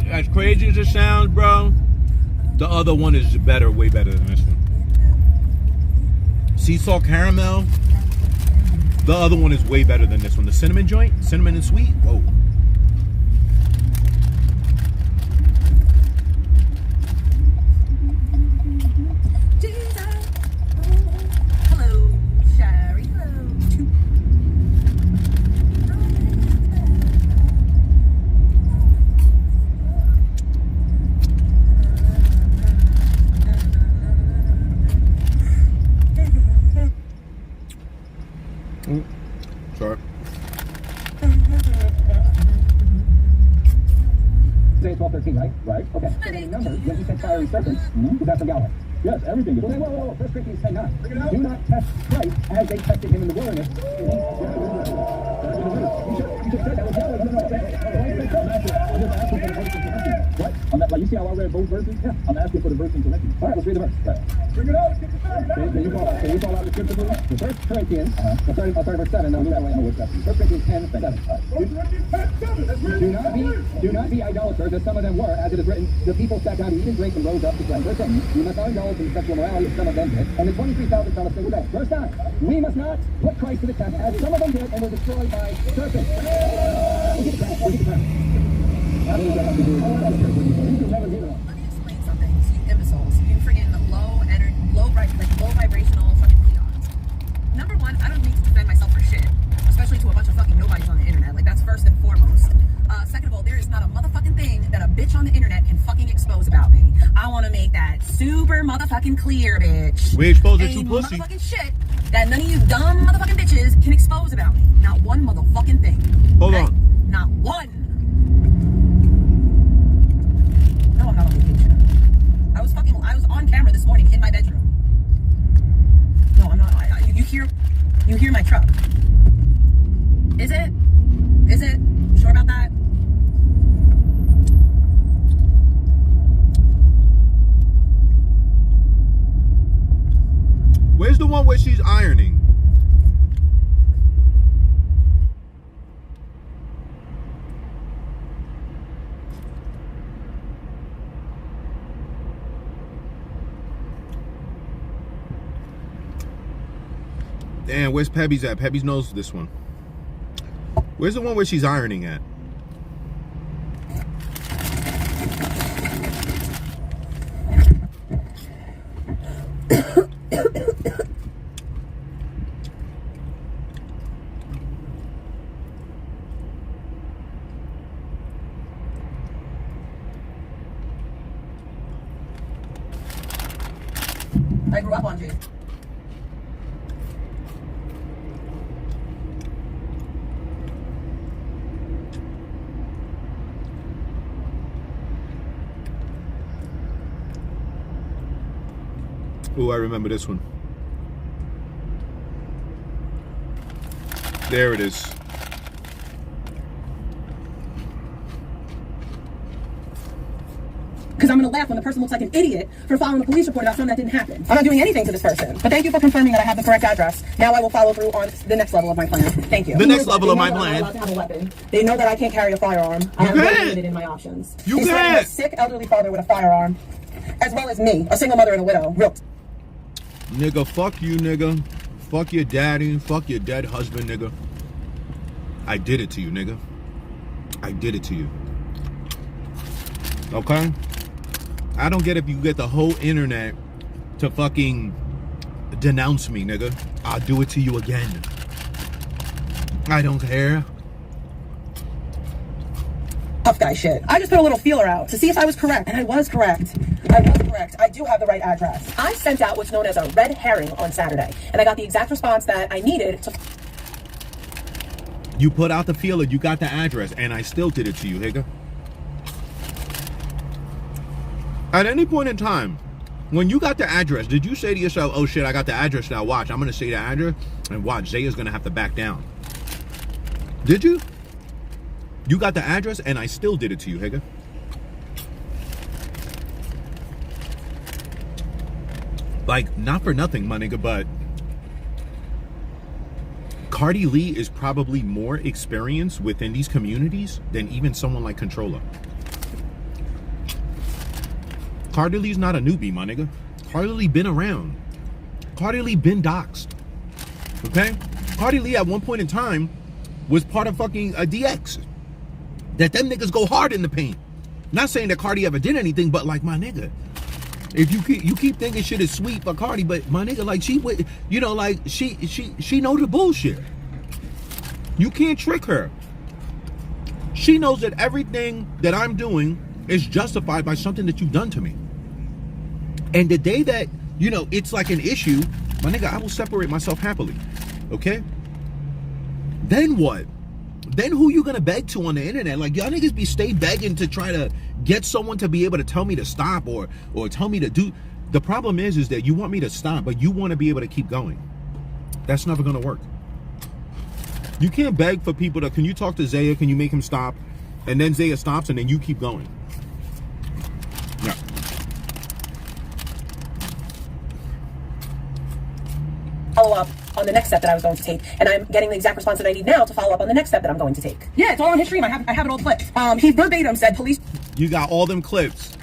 As crazy as it sounds, bro, the other one is better, way better than this one. Sea salt caramel, the other one is way better than this one. The cinnamon joint, cinnamon and sweet, whoa. Sorry. Today's 12:13, right? Right. Okay. So the numbers, when you said fiery serpents, is that from Yahweh? Yes, everything is. Okay, whoa. 1 Corinthians 10:9. Do not test Christ as they tested him in the wilderness. You just said that was Yahweh. What? Like you see how I read both verses? Yeah. I'm asking for the verse in connection. All right, let's read the verse. Right. Bring it up. Can you call out the scripture, please? The 1 Corinthians, I'll start verse 7. Now, that way I know what's happening. 1 Corinthians 10:7. Do not be idolaters, as some of them were, as it is written, the people sat down to eat and drink and rose up to play. Verse 8, you must not indulge in sexual morality, as some of them did, and the 23,000 fell a single day. Verse 9, we must not put Christ to the test, as some of them did, and were destroyed by serpents. Let me explain something to you imbeciles. You friggin' low vibrational fucking peons. Number one, I don't need to defend myself for shit, especially to a bunch of fucking nobodies on the internet. Like, that's first and foremost. Second of all, there is not a motherfucking thing that a bitch on the internet can fucking expose about me. I want to make that super motherfucking clear, bitch. We expose her to pussy. Motherfucking shit that none of you dumb motherfucking bitches can expose about me. Not one motherfucking thing. Hold on. Not one. No, I'm not on vacation. I was on camera this morning in my bedroom. No, I'm not. You hear my truck. Is it? Is it? Sure about that? ironing? Damn, where's Pebby's at? Pebby's knows this one. Where's the one where she's ironing at? I grew up on G. Oh, I remember this one. There it is. Because I'm going to laugh when the person looks like an idiot for filing a police report about something that didn't happen. I'm not doing anything to this person. But thank you for confirming that I have the correct address. Now I will follow through on the next level of my plan. Thank you. The next level of my I'm plan. allowed to have a weapon. They know that I can't carry a firearm. I am very limited in my options. You He's threatening can't. a sick elderly father with a firearm, as well as me, a single mother and a widow. Real. Nigga, fuck you, nigga. Fuck your daddy. Fuck your dead husband, nigga. I did it to you, nigga. I did it to you. Okay? I don't get if you get the whole internet to fucking denounce me, nigga. I'll do it to you again. I don't care. Tough guy shit. I just put a little feeler out to see if I was correct, and I was correct. I was correct. I do have the right address. I sent out what's known as a red herring on Saturday, and I got the exact response that I needed to. You put out the feeler, you got the address, and I still did it to you, nigga. At any point in time, when you got the address, did you say to yourself, oh shit, I got the address now, watch, I'm going to say the address, and watch, Zaya's going to have to back down? Did you? You got the address, and I still did it to you, nigga. Like, not for nothing, my nigga, but Cardi Lee is probably more experienced within these communities than even someone like Controller. Cardi Lee's not a newbie, my nigga. Cardi Lee been around. Cardi Lee been doxxed. Okay? Cardi Lee at one point in time was part of fucking a DX. That them niggas go hard in the paint. Not saying that Cardi ever did anything, but like, my nigga, if you keep thinking shit is sweet for Cardi, but my nigga, like, she, you know, like, she know the bullshit. You can't trick her. She knows that everything that I'm doing is justified by something that you've done to me. And the day that, you know, it's like an issue, my nigga, I will separate myself happily. Okay? Then what? Then who you gonna beg to on the internet? Like, y'all niggas be stay begging to try to get someone to be able to tell me to stop or tell me to do. The problem is that you want me to stop, but you want to be able to keep going. That's never gonna work. You can't beg for people to, can you talk to Zaya? Can you make him stop? And then Zaya stops and then you keep going. Yeah. Follow up on the next step that I was going to take, and I'm getting the exact response that I need now to follow up on the next step that I'm going to take. Yeah, it's all on his stream. I have it all clipped. He verbatim said police. You got all them clips.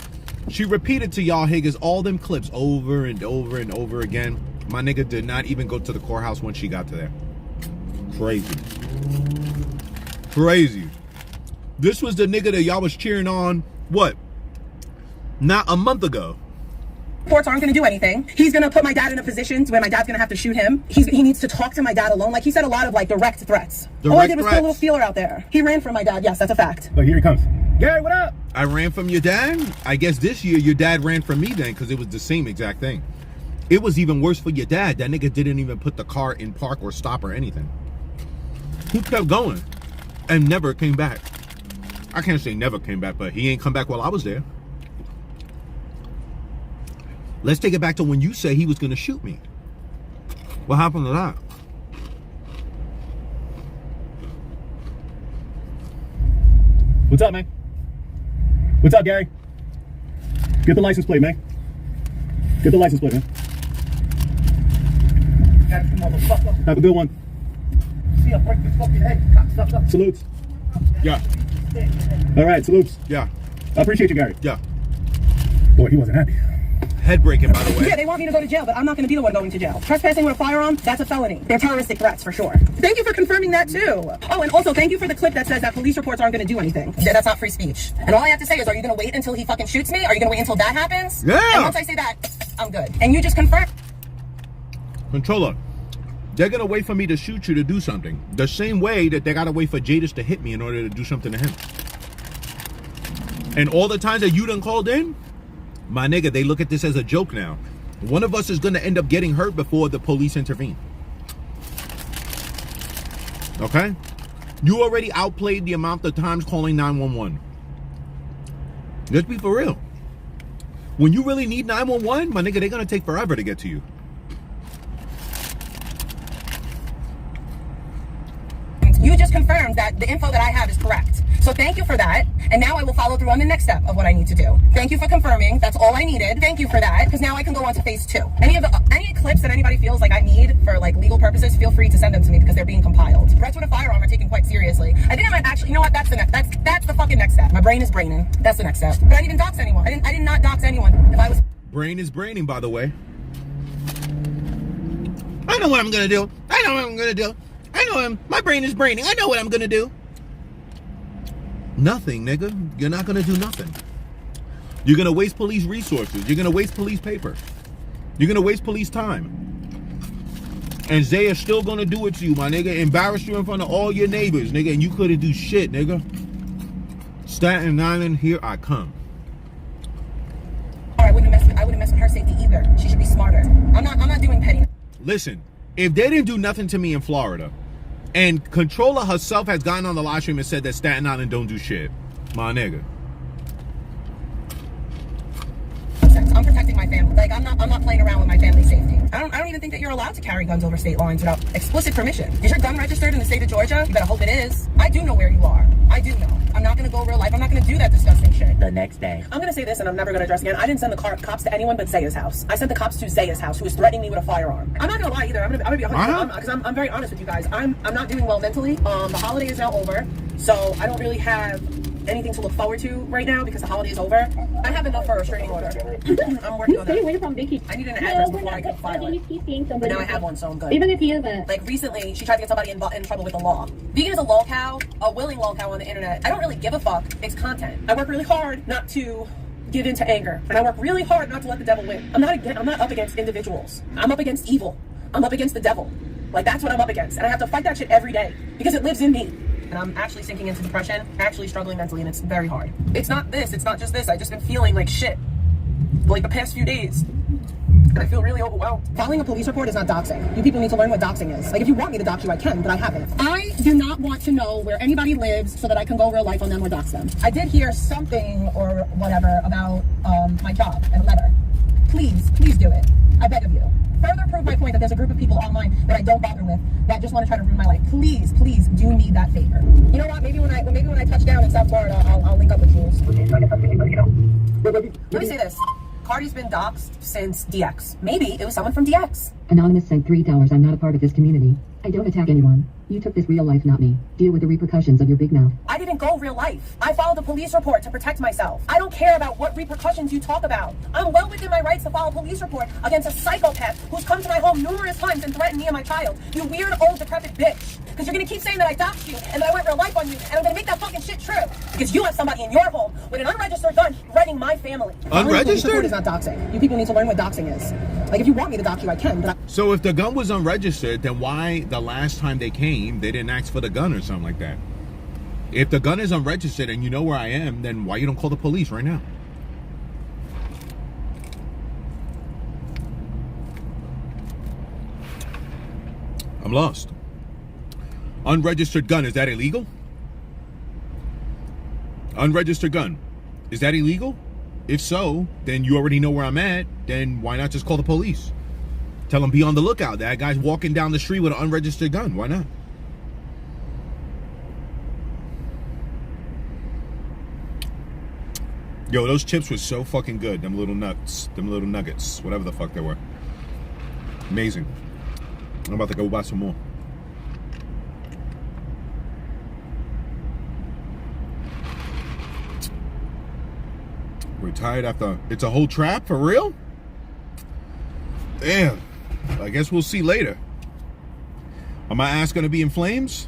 She repeated to y'all Higgins all them clips over and over and over again. My nigga did not even go to the courthouse when she got to there. Crazy. Crazy. This was the nigga that y'all was cheering on, what? Not a month ago. Reports aren't going to do anything. He's going to put my dad in a position where my dad's going to have to shoot him. He needs to talk to my dad alone. Like, he said a lot of, like, direct threats. All I did was put a little feeler out there. He ran from my dad. Yes, that's a fact. Look, here he comes. Gary, what up? I ran from your dad? I guess this year your dad ran from me then, because it was the same exact thing. It was even worse for your dad. That nigga didn't even put the car in park or stop or anything. He kept going and never came back. I can't say never came back, but he ain't come back while I was there. Let's take it back to when you said he was going to shoot me. What happened to that? What's up, man? What's up, Gary? Get the license plate, man. Get the license plate, man. motherfucker. Have a good one. See, I break your fucking head, cocksucker. Salutes. Yeah. All right, salutes. Yeah. I appreciate you, Gary. Yeah. Boy, he wasn't happy. Head breaking, by the way. Yeah, they want me to go to jail, but I'm not going to be the one going to jail. Trespassing with a firearm, that's a felony. They're terroristic threats, for sure. Thank you for confirming that, too. Oh, and also, thank you for the clip that says that police reports aren't going to do anything. Yeah, that's not free speech. And all I have to say is, are you going to wait until he fucking shoots me? Are you going to wait until that happens? Yeah. And once I say that, I'm good. And you just confirm. Controller, they're going to wait for me to shoot you to do something. The same way that they got to wait for Jadis to hit me in order to do something to him. And all the times that you done called in, my nigga, they look at this as a joke now. One of us is going to end up getting hurt before the police intervene. Okay? You already outplayed the amount of times calling 911. Let's be for real. When you really need 911, my nigga, they're going to take forever to get to you. You just confirmed that the info that I have is correct. So thank you for that. And now I will follow through on the next step of what I need to do. Thank you for confirming. That's all I needed. Thank you for that. Because now I can go on to phase 2. Any clips that anybody feels like I need for like legal purposes, feel free to send them to me because they're being compiled. Threats with a firearm are taken quite seriously. I think I might actually, you know what? That's the fucking next step. My brain is braining. That's the next step. But I didn't even dox anyone. I did not dox anyone. If I was Brain is braining, by the way. I know what I'm going to do. I know what I'm going to do. I know him. My brain is braining. I know what I'm going to do. Nothing, nigga. You're not going to do nothing. You're going to waste police resources. You're going to waste police paper. You're going to waste police time. And Zaya's still going to do it to you, my nigga. Embarrass you in front of all your neighbors, nigga. And you couldn't do shit, nigga. Staten Island, here I come. I wouldn't mess with her safety either. She should be smarter. I'm not doing petty. Listen, if they didn't do nothing to me in Florida, and Controller herself has gotten on the live stream and said that Staten Island don't do shit, my nigga. I'm protecting my family. Like I'm not playing around with my family's safety. I don't even think that you're allowed to carry guns over state lines without explicit permission. Is your gun registered in the state of Georgia? You better hope it is. I do know where you are. I do know. I'm not gonna go real life. I'm not gonna do that disgusting shit. The next day. I'm gonna say this and I'm never gonna address again. I didn't send the cops to anyone but Zaya's house. I sent the cops to Zaya's house, who was threatening me with a firearm. I'm not gonna lie either. I'm gonna be 100% because I'm very honest with you guys. I'm not doing well mentally. The holiday is now over, so I don't really have anything to look forward to right now because the holiday is over. I have enough for a restraining order. I'm working on that. Stay away from Vicky. I need an address before I can file it. But now I have one, so I'm good. Even if he isn't. Like recently, she tried to get somebody in trouble with the law. Vegan is a lolcow, a willing lolcow on the internet. I don't really give a fuck. It's content. I work really hard not to give in to anger, and I work really hard not to let the devil win. I'm not up against individuals. I'm up against evil. I'm up against the devil. Like that's what I'm up against, and I have to fight that shit every day because it lives in me. And I'm actually sinking into depression, actually struggling mentally, and it's very hard. It's not this, it's not just this. I've just been feeling like shit like the past few days. And I feel really overwhelmed. Filing a police report is not doxing. You people need to learn what doxing is. Like if you want me to dox you, I can, but I haven't. I do not want to know where anybody lives so that I can go real life on them or dox them. I did hear something or whatever about my job and a letter. Please do it. I beg of you. Further prove my point that there's a group of people online that I don't bother with that just want to try to ruin my life. Please do need that favor. You know what? Maybe when I touch down in South Florida, I'll link up with Jules. Let me say this. Cardi's been doxxed since DX. Maybe it was someone from DX. Anonymous sent $3. I'm not a part of this community. I don't attack anyone. You took this real life, not me. Deal with the repercussions of your big mouth. I didn't go real life. I filed a police report to protect myself. I don't care about what repercussions you talk about. I'm well within my rights to file a police report against a psychopath who's come to my home numerous times and threatened me and my child. You weird old decrepit bitch. Because you're gonna keep saying that I doxed you and that I went real life on you, and I'm gonna make that fucking shit true. Because you have somebody in your home with an unregistered gun threatening my family. Unregistered? Is not doxing. You people need to learn what doxing is. Like if you want me to dox you, I can. But So if the gun was unregistered, then why the last time they came, they didn't ask for the gun or something like that? If the gun is unregistered and you know where I am, then why you don't call the police right now? I'm lost. Unregistered gun, is that illegal? Unregistered gun, is that illegal? If so, then you already know where I'm at. Then why not just call the police? Tell them be on the lookout. That guy's walking down the street with an unregistered gun. Why not? Yo, those chips were so fucking good. Them little nuts. Them little nuggets. Whatever the fuck they were. Amazing. I'm about to go buy some more. Retired after, it's a whole trap for real? Damn. I guess we'll see later. Are my ass gonna be in flames?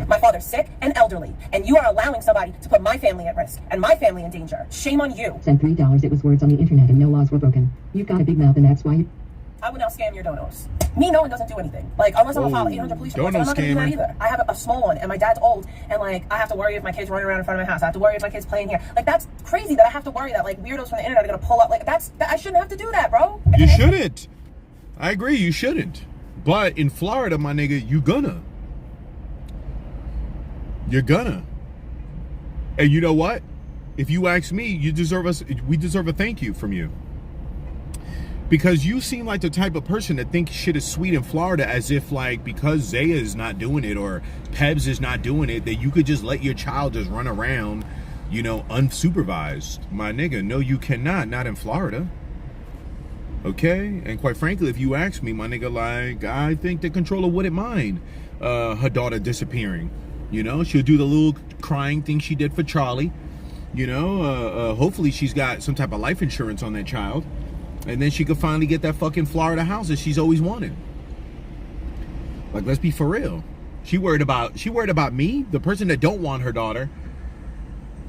My father's sick and elderly, and you are allowing somebody to put my family at risk and my family in danger. Shame on you. Sent $3. It was words on the internet and no laws were broken. You've got a big mouth and that's why you... I would now scam your donos. Me knowing doesn't do anything. Like, unless I'm gonna file 800 police reports, I'm not gonna do that either. I have a small one, and my dad's old, and like, I have to worry if my kid's running around in front of my house. I have to worry if my kid's playing here. Like, that's crazy that I have to worry that like weirdos from the internet are gonna pull up. Like, I shouldn't have to do that, bro. You shouldn't. I agree, you shouldn't. But in Florida, my nigga, you gonna. You're gonna. And you know what? If you ask me, we deserve a thank you from you. Because you seem like the type of person that thinks shit is sweet in Florida, as if like because Zaya is not doing it or Pebs is not doing it, that you could just let your child just run around, you know, unsupervised. My nigga, no, you cannot. Not in Florida. Okay? And quite frankly, if you ask me, my nigga, like, I think the controller wouldn't mind her daughter disappearing. You know, she'll do the little crying thing she did for Charlie. You know, hopefully she's got some type of life insurance on that child. And then she could finally get that fucking Florida house that she's always wanted. Like, let's be for real. She worried about me, the person that don't want her daughter.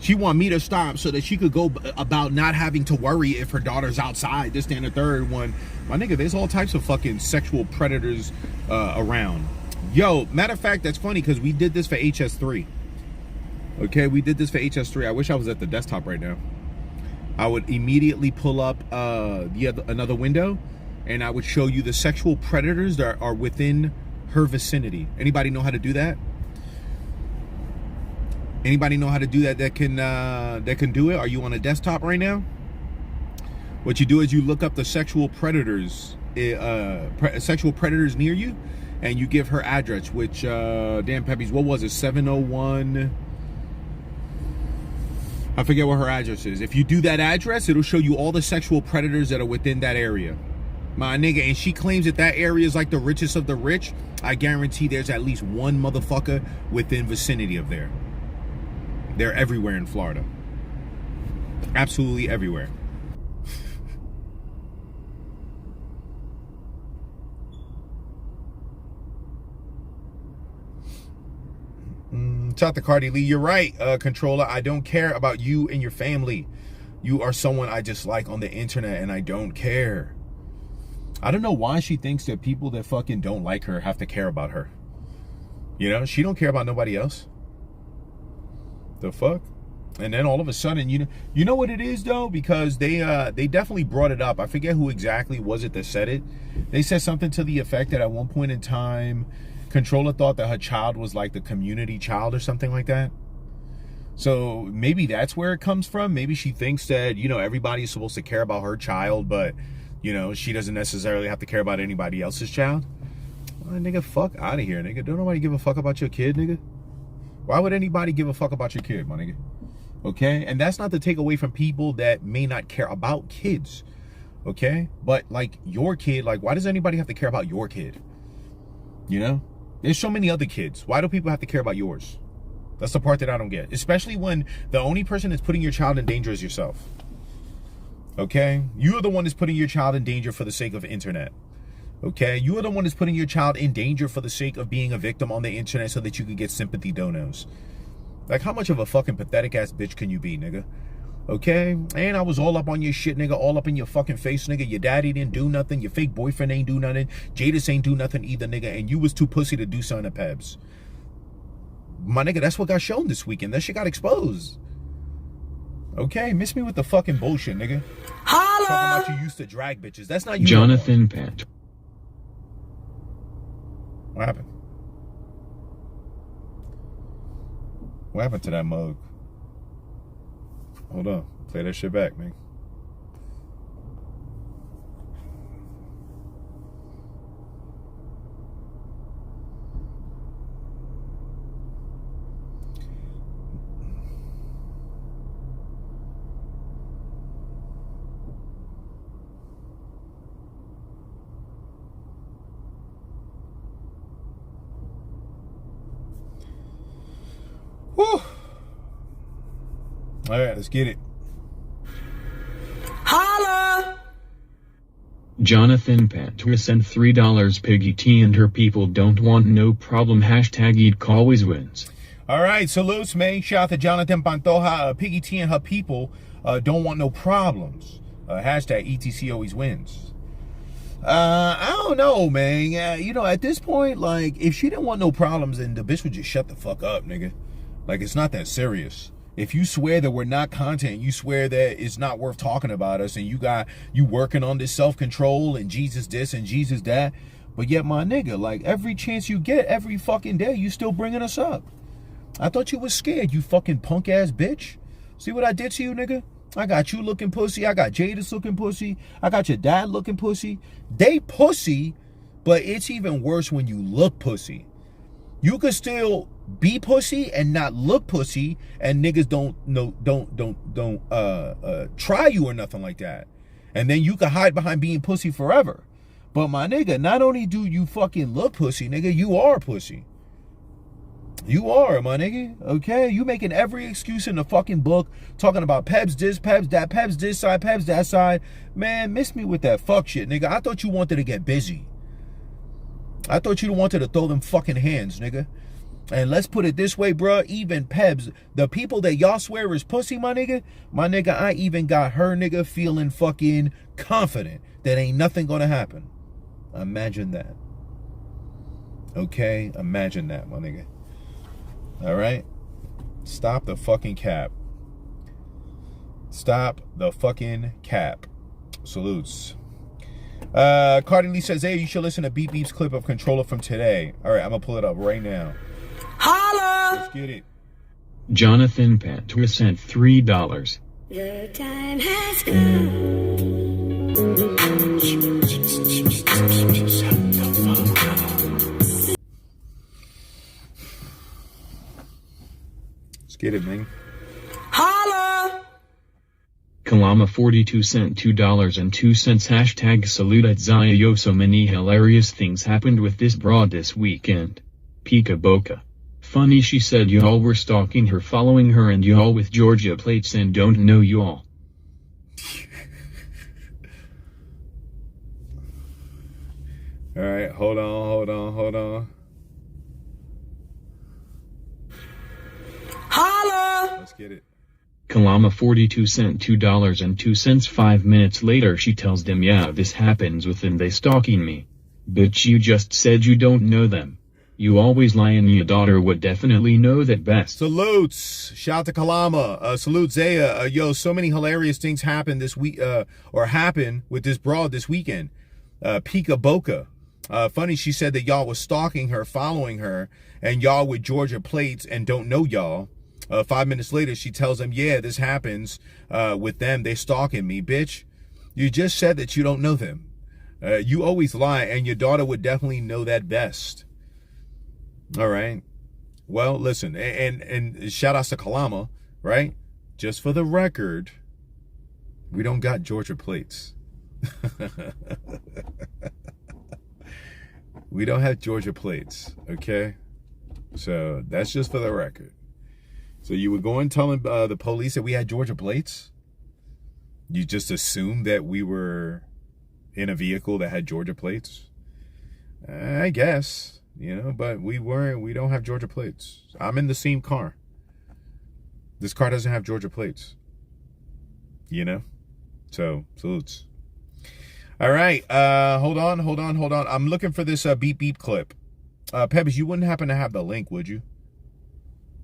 She want me to stop so that she could go about not having to worry if her daughter's outside. This, that, and the third one. My nigga, there's all types of fucking sexual predators around. Yo, matter of fact, that's funny because we did this for HS3. Okay, we did this for HS3. I wish I was at the desktop right now. I would immediately pull up another window, and I would show you the sexual predators that are within her vicinity. Anybody know how to do that? Anybody know how to do that? That can do it? Are you on a desktop right now? What you do is you look up the sexual predators, sexual predators near you, and you give her address. Which damn Peppies, what was it? 701. I forget what her address is. If you do that address, it'll show you all the sexual predators that are within that area. My nigga, and she claims that that area is like the richest of the rich. I guarantee there's at least one motherfucker within vicinity of there. They're everywhere in Florida. Absolutely everywhere. Shout out to Cardi Lee. You're right, controller. I don't care about you and your family. You are someone I dislike on the internet, and I don't care. I don't know why she thinks that people that fucking don't like her have to care about her. You know, she don't care about nobody else. The fuck? And then all of a sudden, you know what it is though? Because they definitely brought it up. I forget who exactly was it that said it. They said something to the effect that at one point in time, controller thought that her child was like the community child or something like that. So maybe that's where it comes from. Maybe she thinks that, you know, everybody's supposed to care about her child, but, you know, she doesn't necessarily have to care about anybody else's child. Well, nigga, fuck out of here, nigga. Don't nobody give a fuck about your kid, nigga. Why would anybody give a fuck about your kid, my nigga? Okay? And that's not to take away from people that may not care about kids. Okay? But, like, your kid, like, why does anybody have to care about your kid? You know? There's so many other kids. Why do people have to care about yours? That's the part that I don't get. Especially when the only person that's putting your child in danger is yourself. Okay? You are the one that's putting your child in danger for the sake of internet. Okay? You are the one that's putting your child in danger for the sake of being a victim on the internet so that you can get sympathy donos. Like, how much of a fucking pathetic ass bitch can you be, nigga? Okay? And I was all up on your shit, nigga. All up in your fucking face, nigga. Your daddy didn't do nothing. Your fake boyfriend ain't do nothing. Jadis ain't do nothing either, nigga. And you was too pussy to do something to Pebs. My nigga, that's what got shown this weekend. That shit got exposed. Okay? Miss me with the fucking bullshit, nigga. Holla! Talking about you used to drag bitches. That's not you. Jonathan Pett. What happened? What happened to that mug? Hold on. Play that shit back, man. Whew. All right, let's get it. Holla! Jonathan Pantua sent $3. Piggy T and her people don't want no problem. Hashtag Eat always wins. All right, salutes, man. Shout out to Jonathan Pantoja. Piggy T and her people don't want no problems. Hashtag ETC always wins. I don't know, man. You know, at this point, like, if she didn't want no problems, then the bitch would just shut the fuck up, nigga. Like, it's not that serious. If you swear that we're not content, you swear that it's not worth talking about us, and you working on this self-control and Jesus this and Jesus that, but yet, my nigga, like, every chance you get, every fucking day, you still bringing us up. I thought you was scared, you fucking punk ass bitch. See what I did to you, nigga? I got you looking pussy. I got Jada's looking pussy. I got your dad looking pussy. They pussy, but it's even worse when you look pussy. You could still be pussy and not look pussy, and niggas don't try you or nothing like that. And then you can hide behind being pussy forever. But my nigga, not only do you fucking look pussy, nigga, you are pussy. You are, my nigga, okay? You making every excuse in the fucking book, talking about Pebs this, Pebs that, Pebs this side, Pebs that side. Man, miss me with that fuck shit, nigga. I thought you wanted to get busy. I thought you wanted to throw them fucking hands, nigga. And let's put it this way, bruh, even Pebs, the people that y'all swear is pussy, my nigga, I even got her, nigga, feeling fucking confident that ain't nothing gonna happen. Imagine that. Okay? Imagine that, my nigga. All right, stop the fucking cap. Stop the fucking cap. Salutes. Cardi Lee says, hey, you should listen to Beep Beep's clip of Controller from today. All right, I'm gonna pull it up right now. Holla! Let's get it. Jonathan Pantua sent $3. The time has come. Let's get it, man. Holla! Kalama 42 sent $2.02. Hashtag salute ETCZAYA. Yo, so many hilarious things happened with this broad this weekend. Pika Boca. Funny, she said y'all were stalking her, following her, and y'all with Georgia plates and don't know y'all. All right, hold on. Holla! Let's get it. Kalama 42 sent $2.02. 5 minutes later, she tells them, yeah, this happens with them, they stalking me. Bitch, you just said you don't know them. You always lie, and your daughter would definitely know that best. Salutes. Shout out to Kalama. Salute Zaya. Yo, so many hilarious things happened this week, or happened with this broad this weekend. Pika Boca. Funny, she said that y'all was stalking her, following her, and y'all with Georgia plates and don't know y'all. 5 minutes later, she tells them, yeah, this happens with them. They stalking me. Bitch, you just said that you don't know them. You always lie, and your daughter would definitely know that best. All right. Well, listen, and shout out to Kalama, right? Just for the record, we don't got Georgia plates. We don't have Georgia plates, okay? So that's just for the record. So you were going telling the police that we had Georgia plates? You just assumed that we were in a vehicle that had Georgia plates? I guess. You know, but we don't have Georgia plates. I'm in the same car. This car doesn't have Georgia plates. You know? So, salutes. All right. Hold on. I'm looking for this Beep Beep clip. Pebbs, you wouldn't happen to have the link, would you?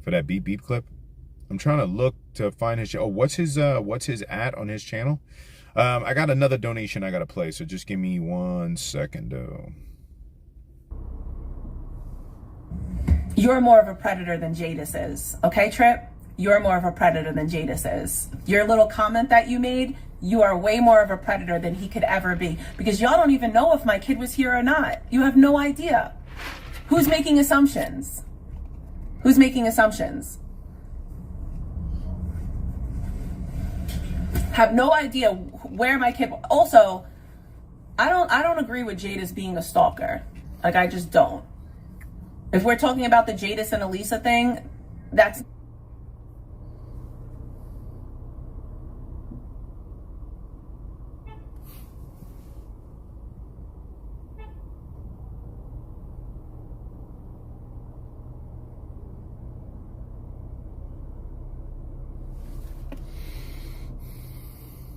For that Beep Beep clip? I'm trying to look to find his channel. Oh, what's his ad on his channel? I got another donation I got to play, so just give me 1 second, though. You're more of a predator than Jadis is. Okay, Trip? You're more of a predator than Jadis is. Your little comment that you made, you are way more of a predator than he could ever be. Because y'all don't even know if my kid was here or not. You have no idea. Who's making assumptions? Who's making assumptions? Have no idea where my kid... Also, I don't agree with Jadis being a stalker. Like, I just don't. If we're talking about the Jadis and Elisa thing, that's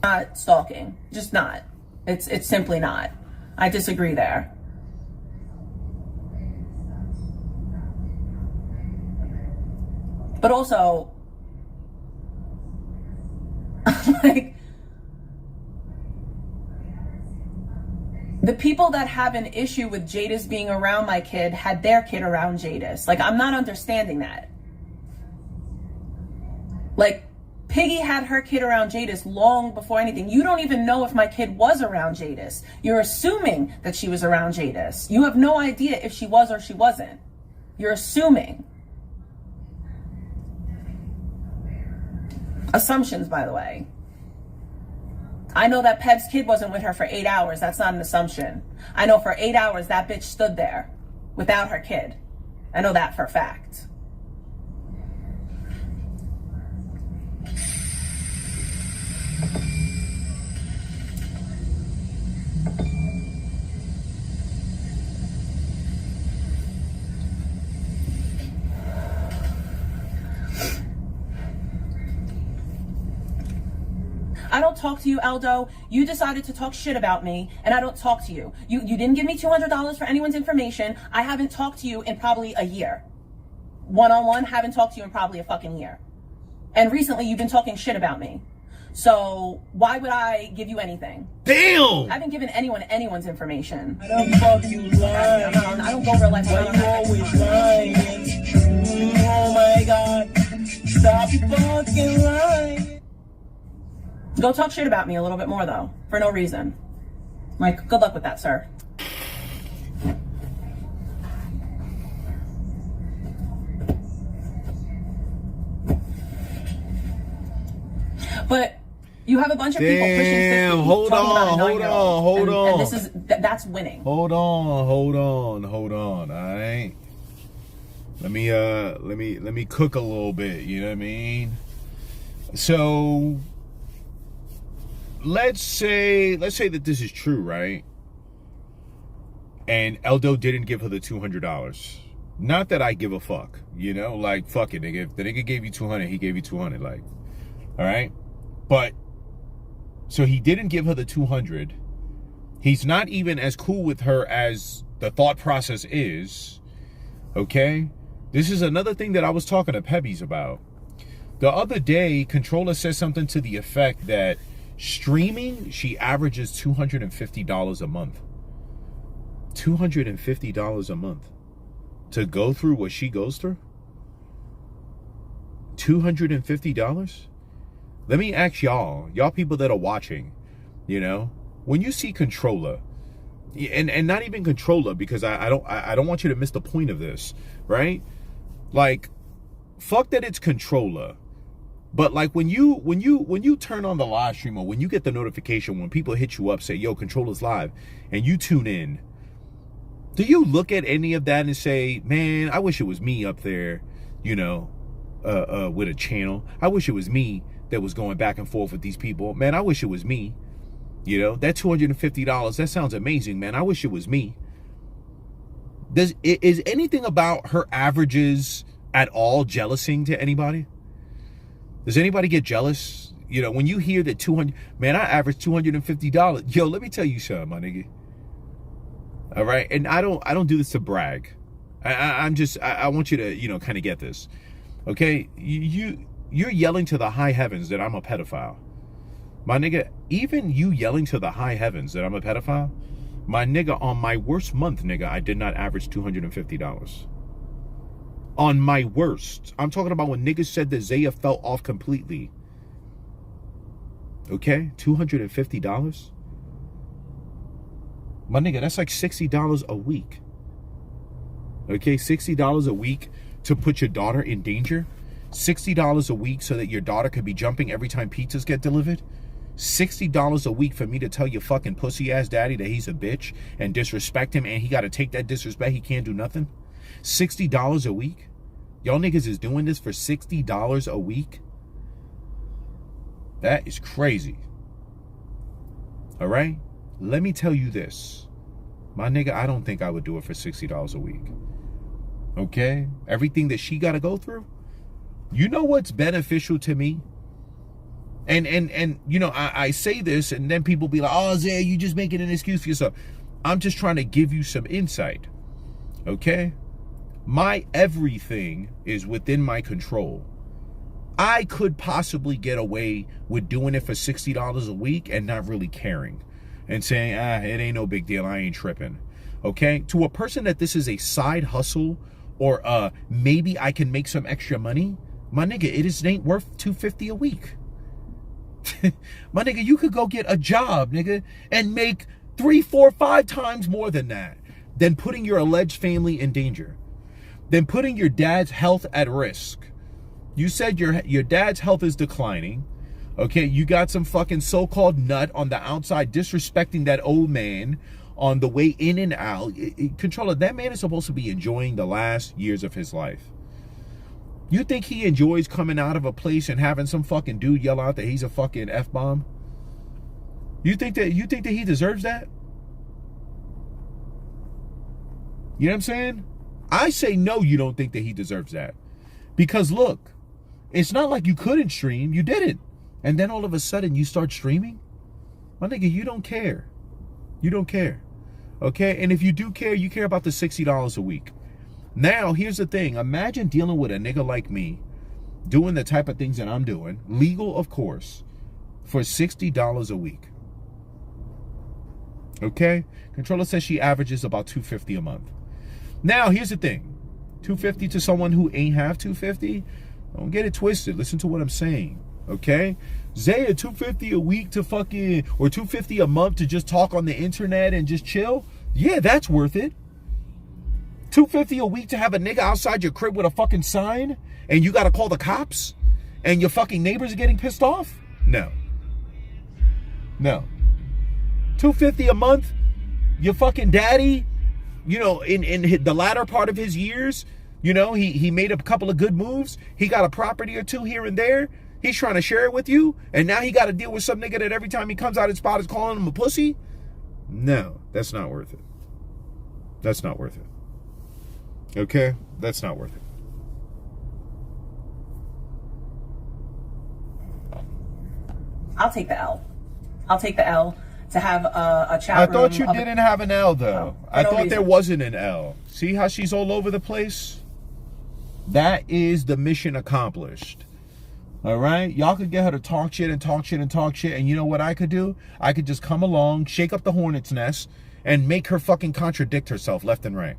Not stalking. Just not. It's simply not. I disagree there. But also, like, the people that have an issue with Jadis being around my kid had their kid around Jadis. Like, I'm not understanding that. Like, Piggy had her kid around Jadis long before anything. You don't even know if my kid was around Jadis. You're assuming that she was around Jadis. You have no idea if she was or she wasn't. You're assuming. Assumptions, by the way. I know that Peb's kid wasn't with her for 8 hours. That's not an assumption. I know for 8 hours that bitch stood there without her kid. I know that for a fact. I don't talk to you, Eldo. You decided to talk shit about me, and I don't talk to you. You didn't give me $200 for anyone's information. I haven't talked to you in probably a year. One-on-one, haven't talked to you in probably a fucking year. And recently, you've been talking shit about me. So why would I give you anything? Damn! I haven't given anyone anyone's information. I don't fuck you lying. I don't go real life. Why you always lying? Oh my God. Stop fucking lying. Go talk shit about me a little bit more, though, for no reason. Like, good luck with that, sir. But you have a bunch of people pushing 50, Damn, hold talking about a on, hold 9-year-old, on, hold on. And this is that's winning. Hold on, all right? Let me cook a little bit, you know what I mean? So let's say that this is true, right? And Eldo didn't give her the $200. Not that I give a fuck, you know, like, fuck it, nigga. If the nigga gave you 200, he gave you 200, like, all right? But so he didn't give her the 200. He's not even as cool with her as the thought process is, okay? This is another thing that I was talking to Pebbies about. The other day, Controller said something to the effect that streaming, she averages $250 a month. $250 a month to go through what she goes through? $250? Let me ask y'all people that are watching, you know, when you see Controller, and not even Controller, because I don't want you to miss the point of this, right? Like, fuck that it's Controller. But like when you turn on the live stream, or when you get the notification when people hit you up, say, yo, Controller's live, and you tune in, do you look at any of that and say, man, I wish it was me up there, you know, with a channel. I wish it was me that was going back and forth with these people. Man, I wish it was me. You know, that $250, that sounds amazing, man. I wish it was me. Is anything about her averages at all jealousing to anybody? Does anybody get jealous? You know, when you hear that 200, man, I average $250. Yo, let me tell you something, my nigga. All right, and I don't do this to brag. I want you to, you know, kind of get this. Okay, you're yelling to the high heavens that I'm a pedophile. My nigga, even you yelling to the high heavens that I'm a pedophile, my nigga, on my worst month, nigga, I did not average $250. On my worst. I'm talking about when niggas said that Zaya fell off completely. Okay? $250? My nigga, that's like $60 a week. Okay? $60 a week to put your daughter in danger? $60 a week so that your daughter could be jumping every time pizzas get delivered? $60 a week for me to tell your fucking pussy ass daddy that he's a bitch and disrespect him, and he got to take that disrespect, he can't do nothing? $60 a week? Y'all niggas is doing this for $60 a week? That is crazy. All right? Let me tell you this. My nigga, I don't think I would do it for $60 a week. Okay? Everything that she got to go through? You know what's beneficial to me? And you know, I say this, and then people be like, oh, Zay, you just making an excuse for yourself. I'm just trying to give you some insight, okay? My everything is within my control. I could possibly get away with doing it for $60 a week and not really caring and saying, it ain't no big deal, I ain't tripping, okay? To a person that this is a side hustle, or maybe I can make some extra money, my nigga, it ain't worth $250 a week. My nigga, you could go get a job, nigga, and make 3, 4, 5 times more than that, than putting your alleged family in danger, than putting your dad's health at risk. You said your dad's health is declining, okay? You got some fucking so-called nut on the outside disrespecting that old man on the way in and out. Controller, that man is supposed to be enjoying the last years of his life. You think he enjoys coming out of a place and having some fucking dude yell out that he's a fucking F-bomb? You think that he deserves that? You know what I'm saying? I say no, you don't think that he deserves that. Because look, it's not like you couldn't stream, you didn't. And then all of a sudden you start streaming? My nigga, you don't care. You don't care. Okay? And if you do care, you care about the $60 a week. Now, here's the thing. Imagine dealing with a nigga like me, doing the type of things that I'm doing, legal, of course, for $60 a week. Okay? Controller says she averages about $250 a month. Now, here's the thing. $250 to someone who ain't have $250? Don't get it twisted. Listen to what I'm saying. Okay? Zaya, $250 a week to fucking, or $250 a month to just talk on the internet and just chill? Yeah, that's worth it. $250 a week to have a nigga outside your crib with a fucking sign and you gotta call the cops and your fucking neighbors are getting pissed off? No. No. $250 a month, your fucking daddy, you know, in the latter part of his years, you know, he made a couple of good moves. He got a property or two here and there. He's trying to share it with you. And now he got to deal with some nigga that every time he comes out his spot is calling him a pussy? No, that's not worth it. That's not worth it. Okay? That's not worth it. I'll take the L. I'll take the L to have a chat I room. thought you didn't have an L, though. Oh, I no thought reason. there wasn't an L. See how she's all over the place? That is the mission accomplished. All right? Y'all could get her to talk shit and talk shit and talk shit. And you know what I could do? I could just come along, shake up the hornet's nest, and make her fucking contradict herself left and right.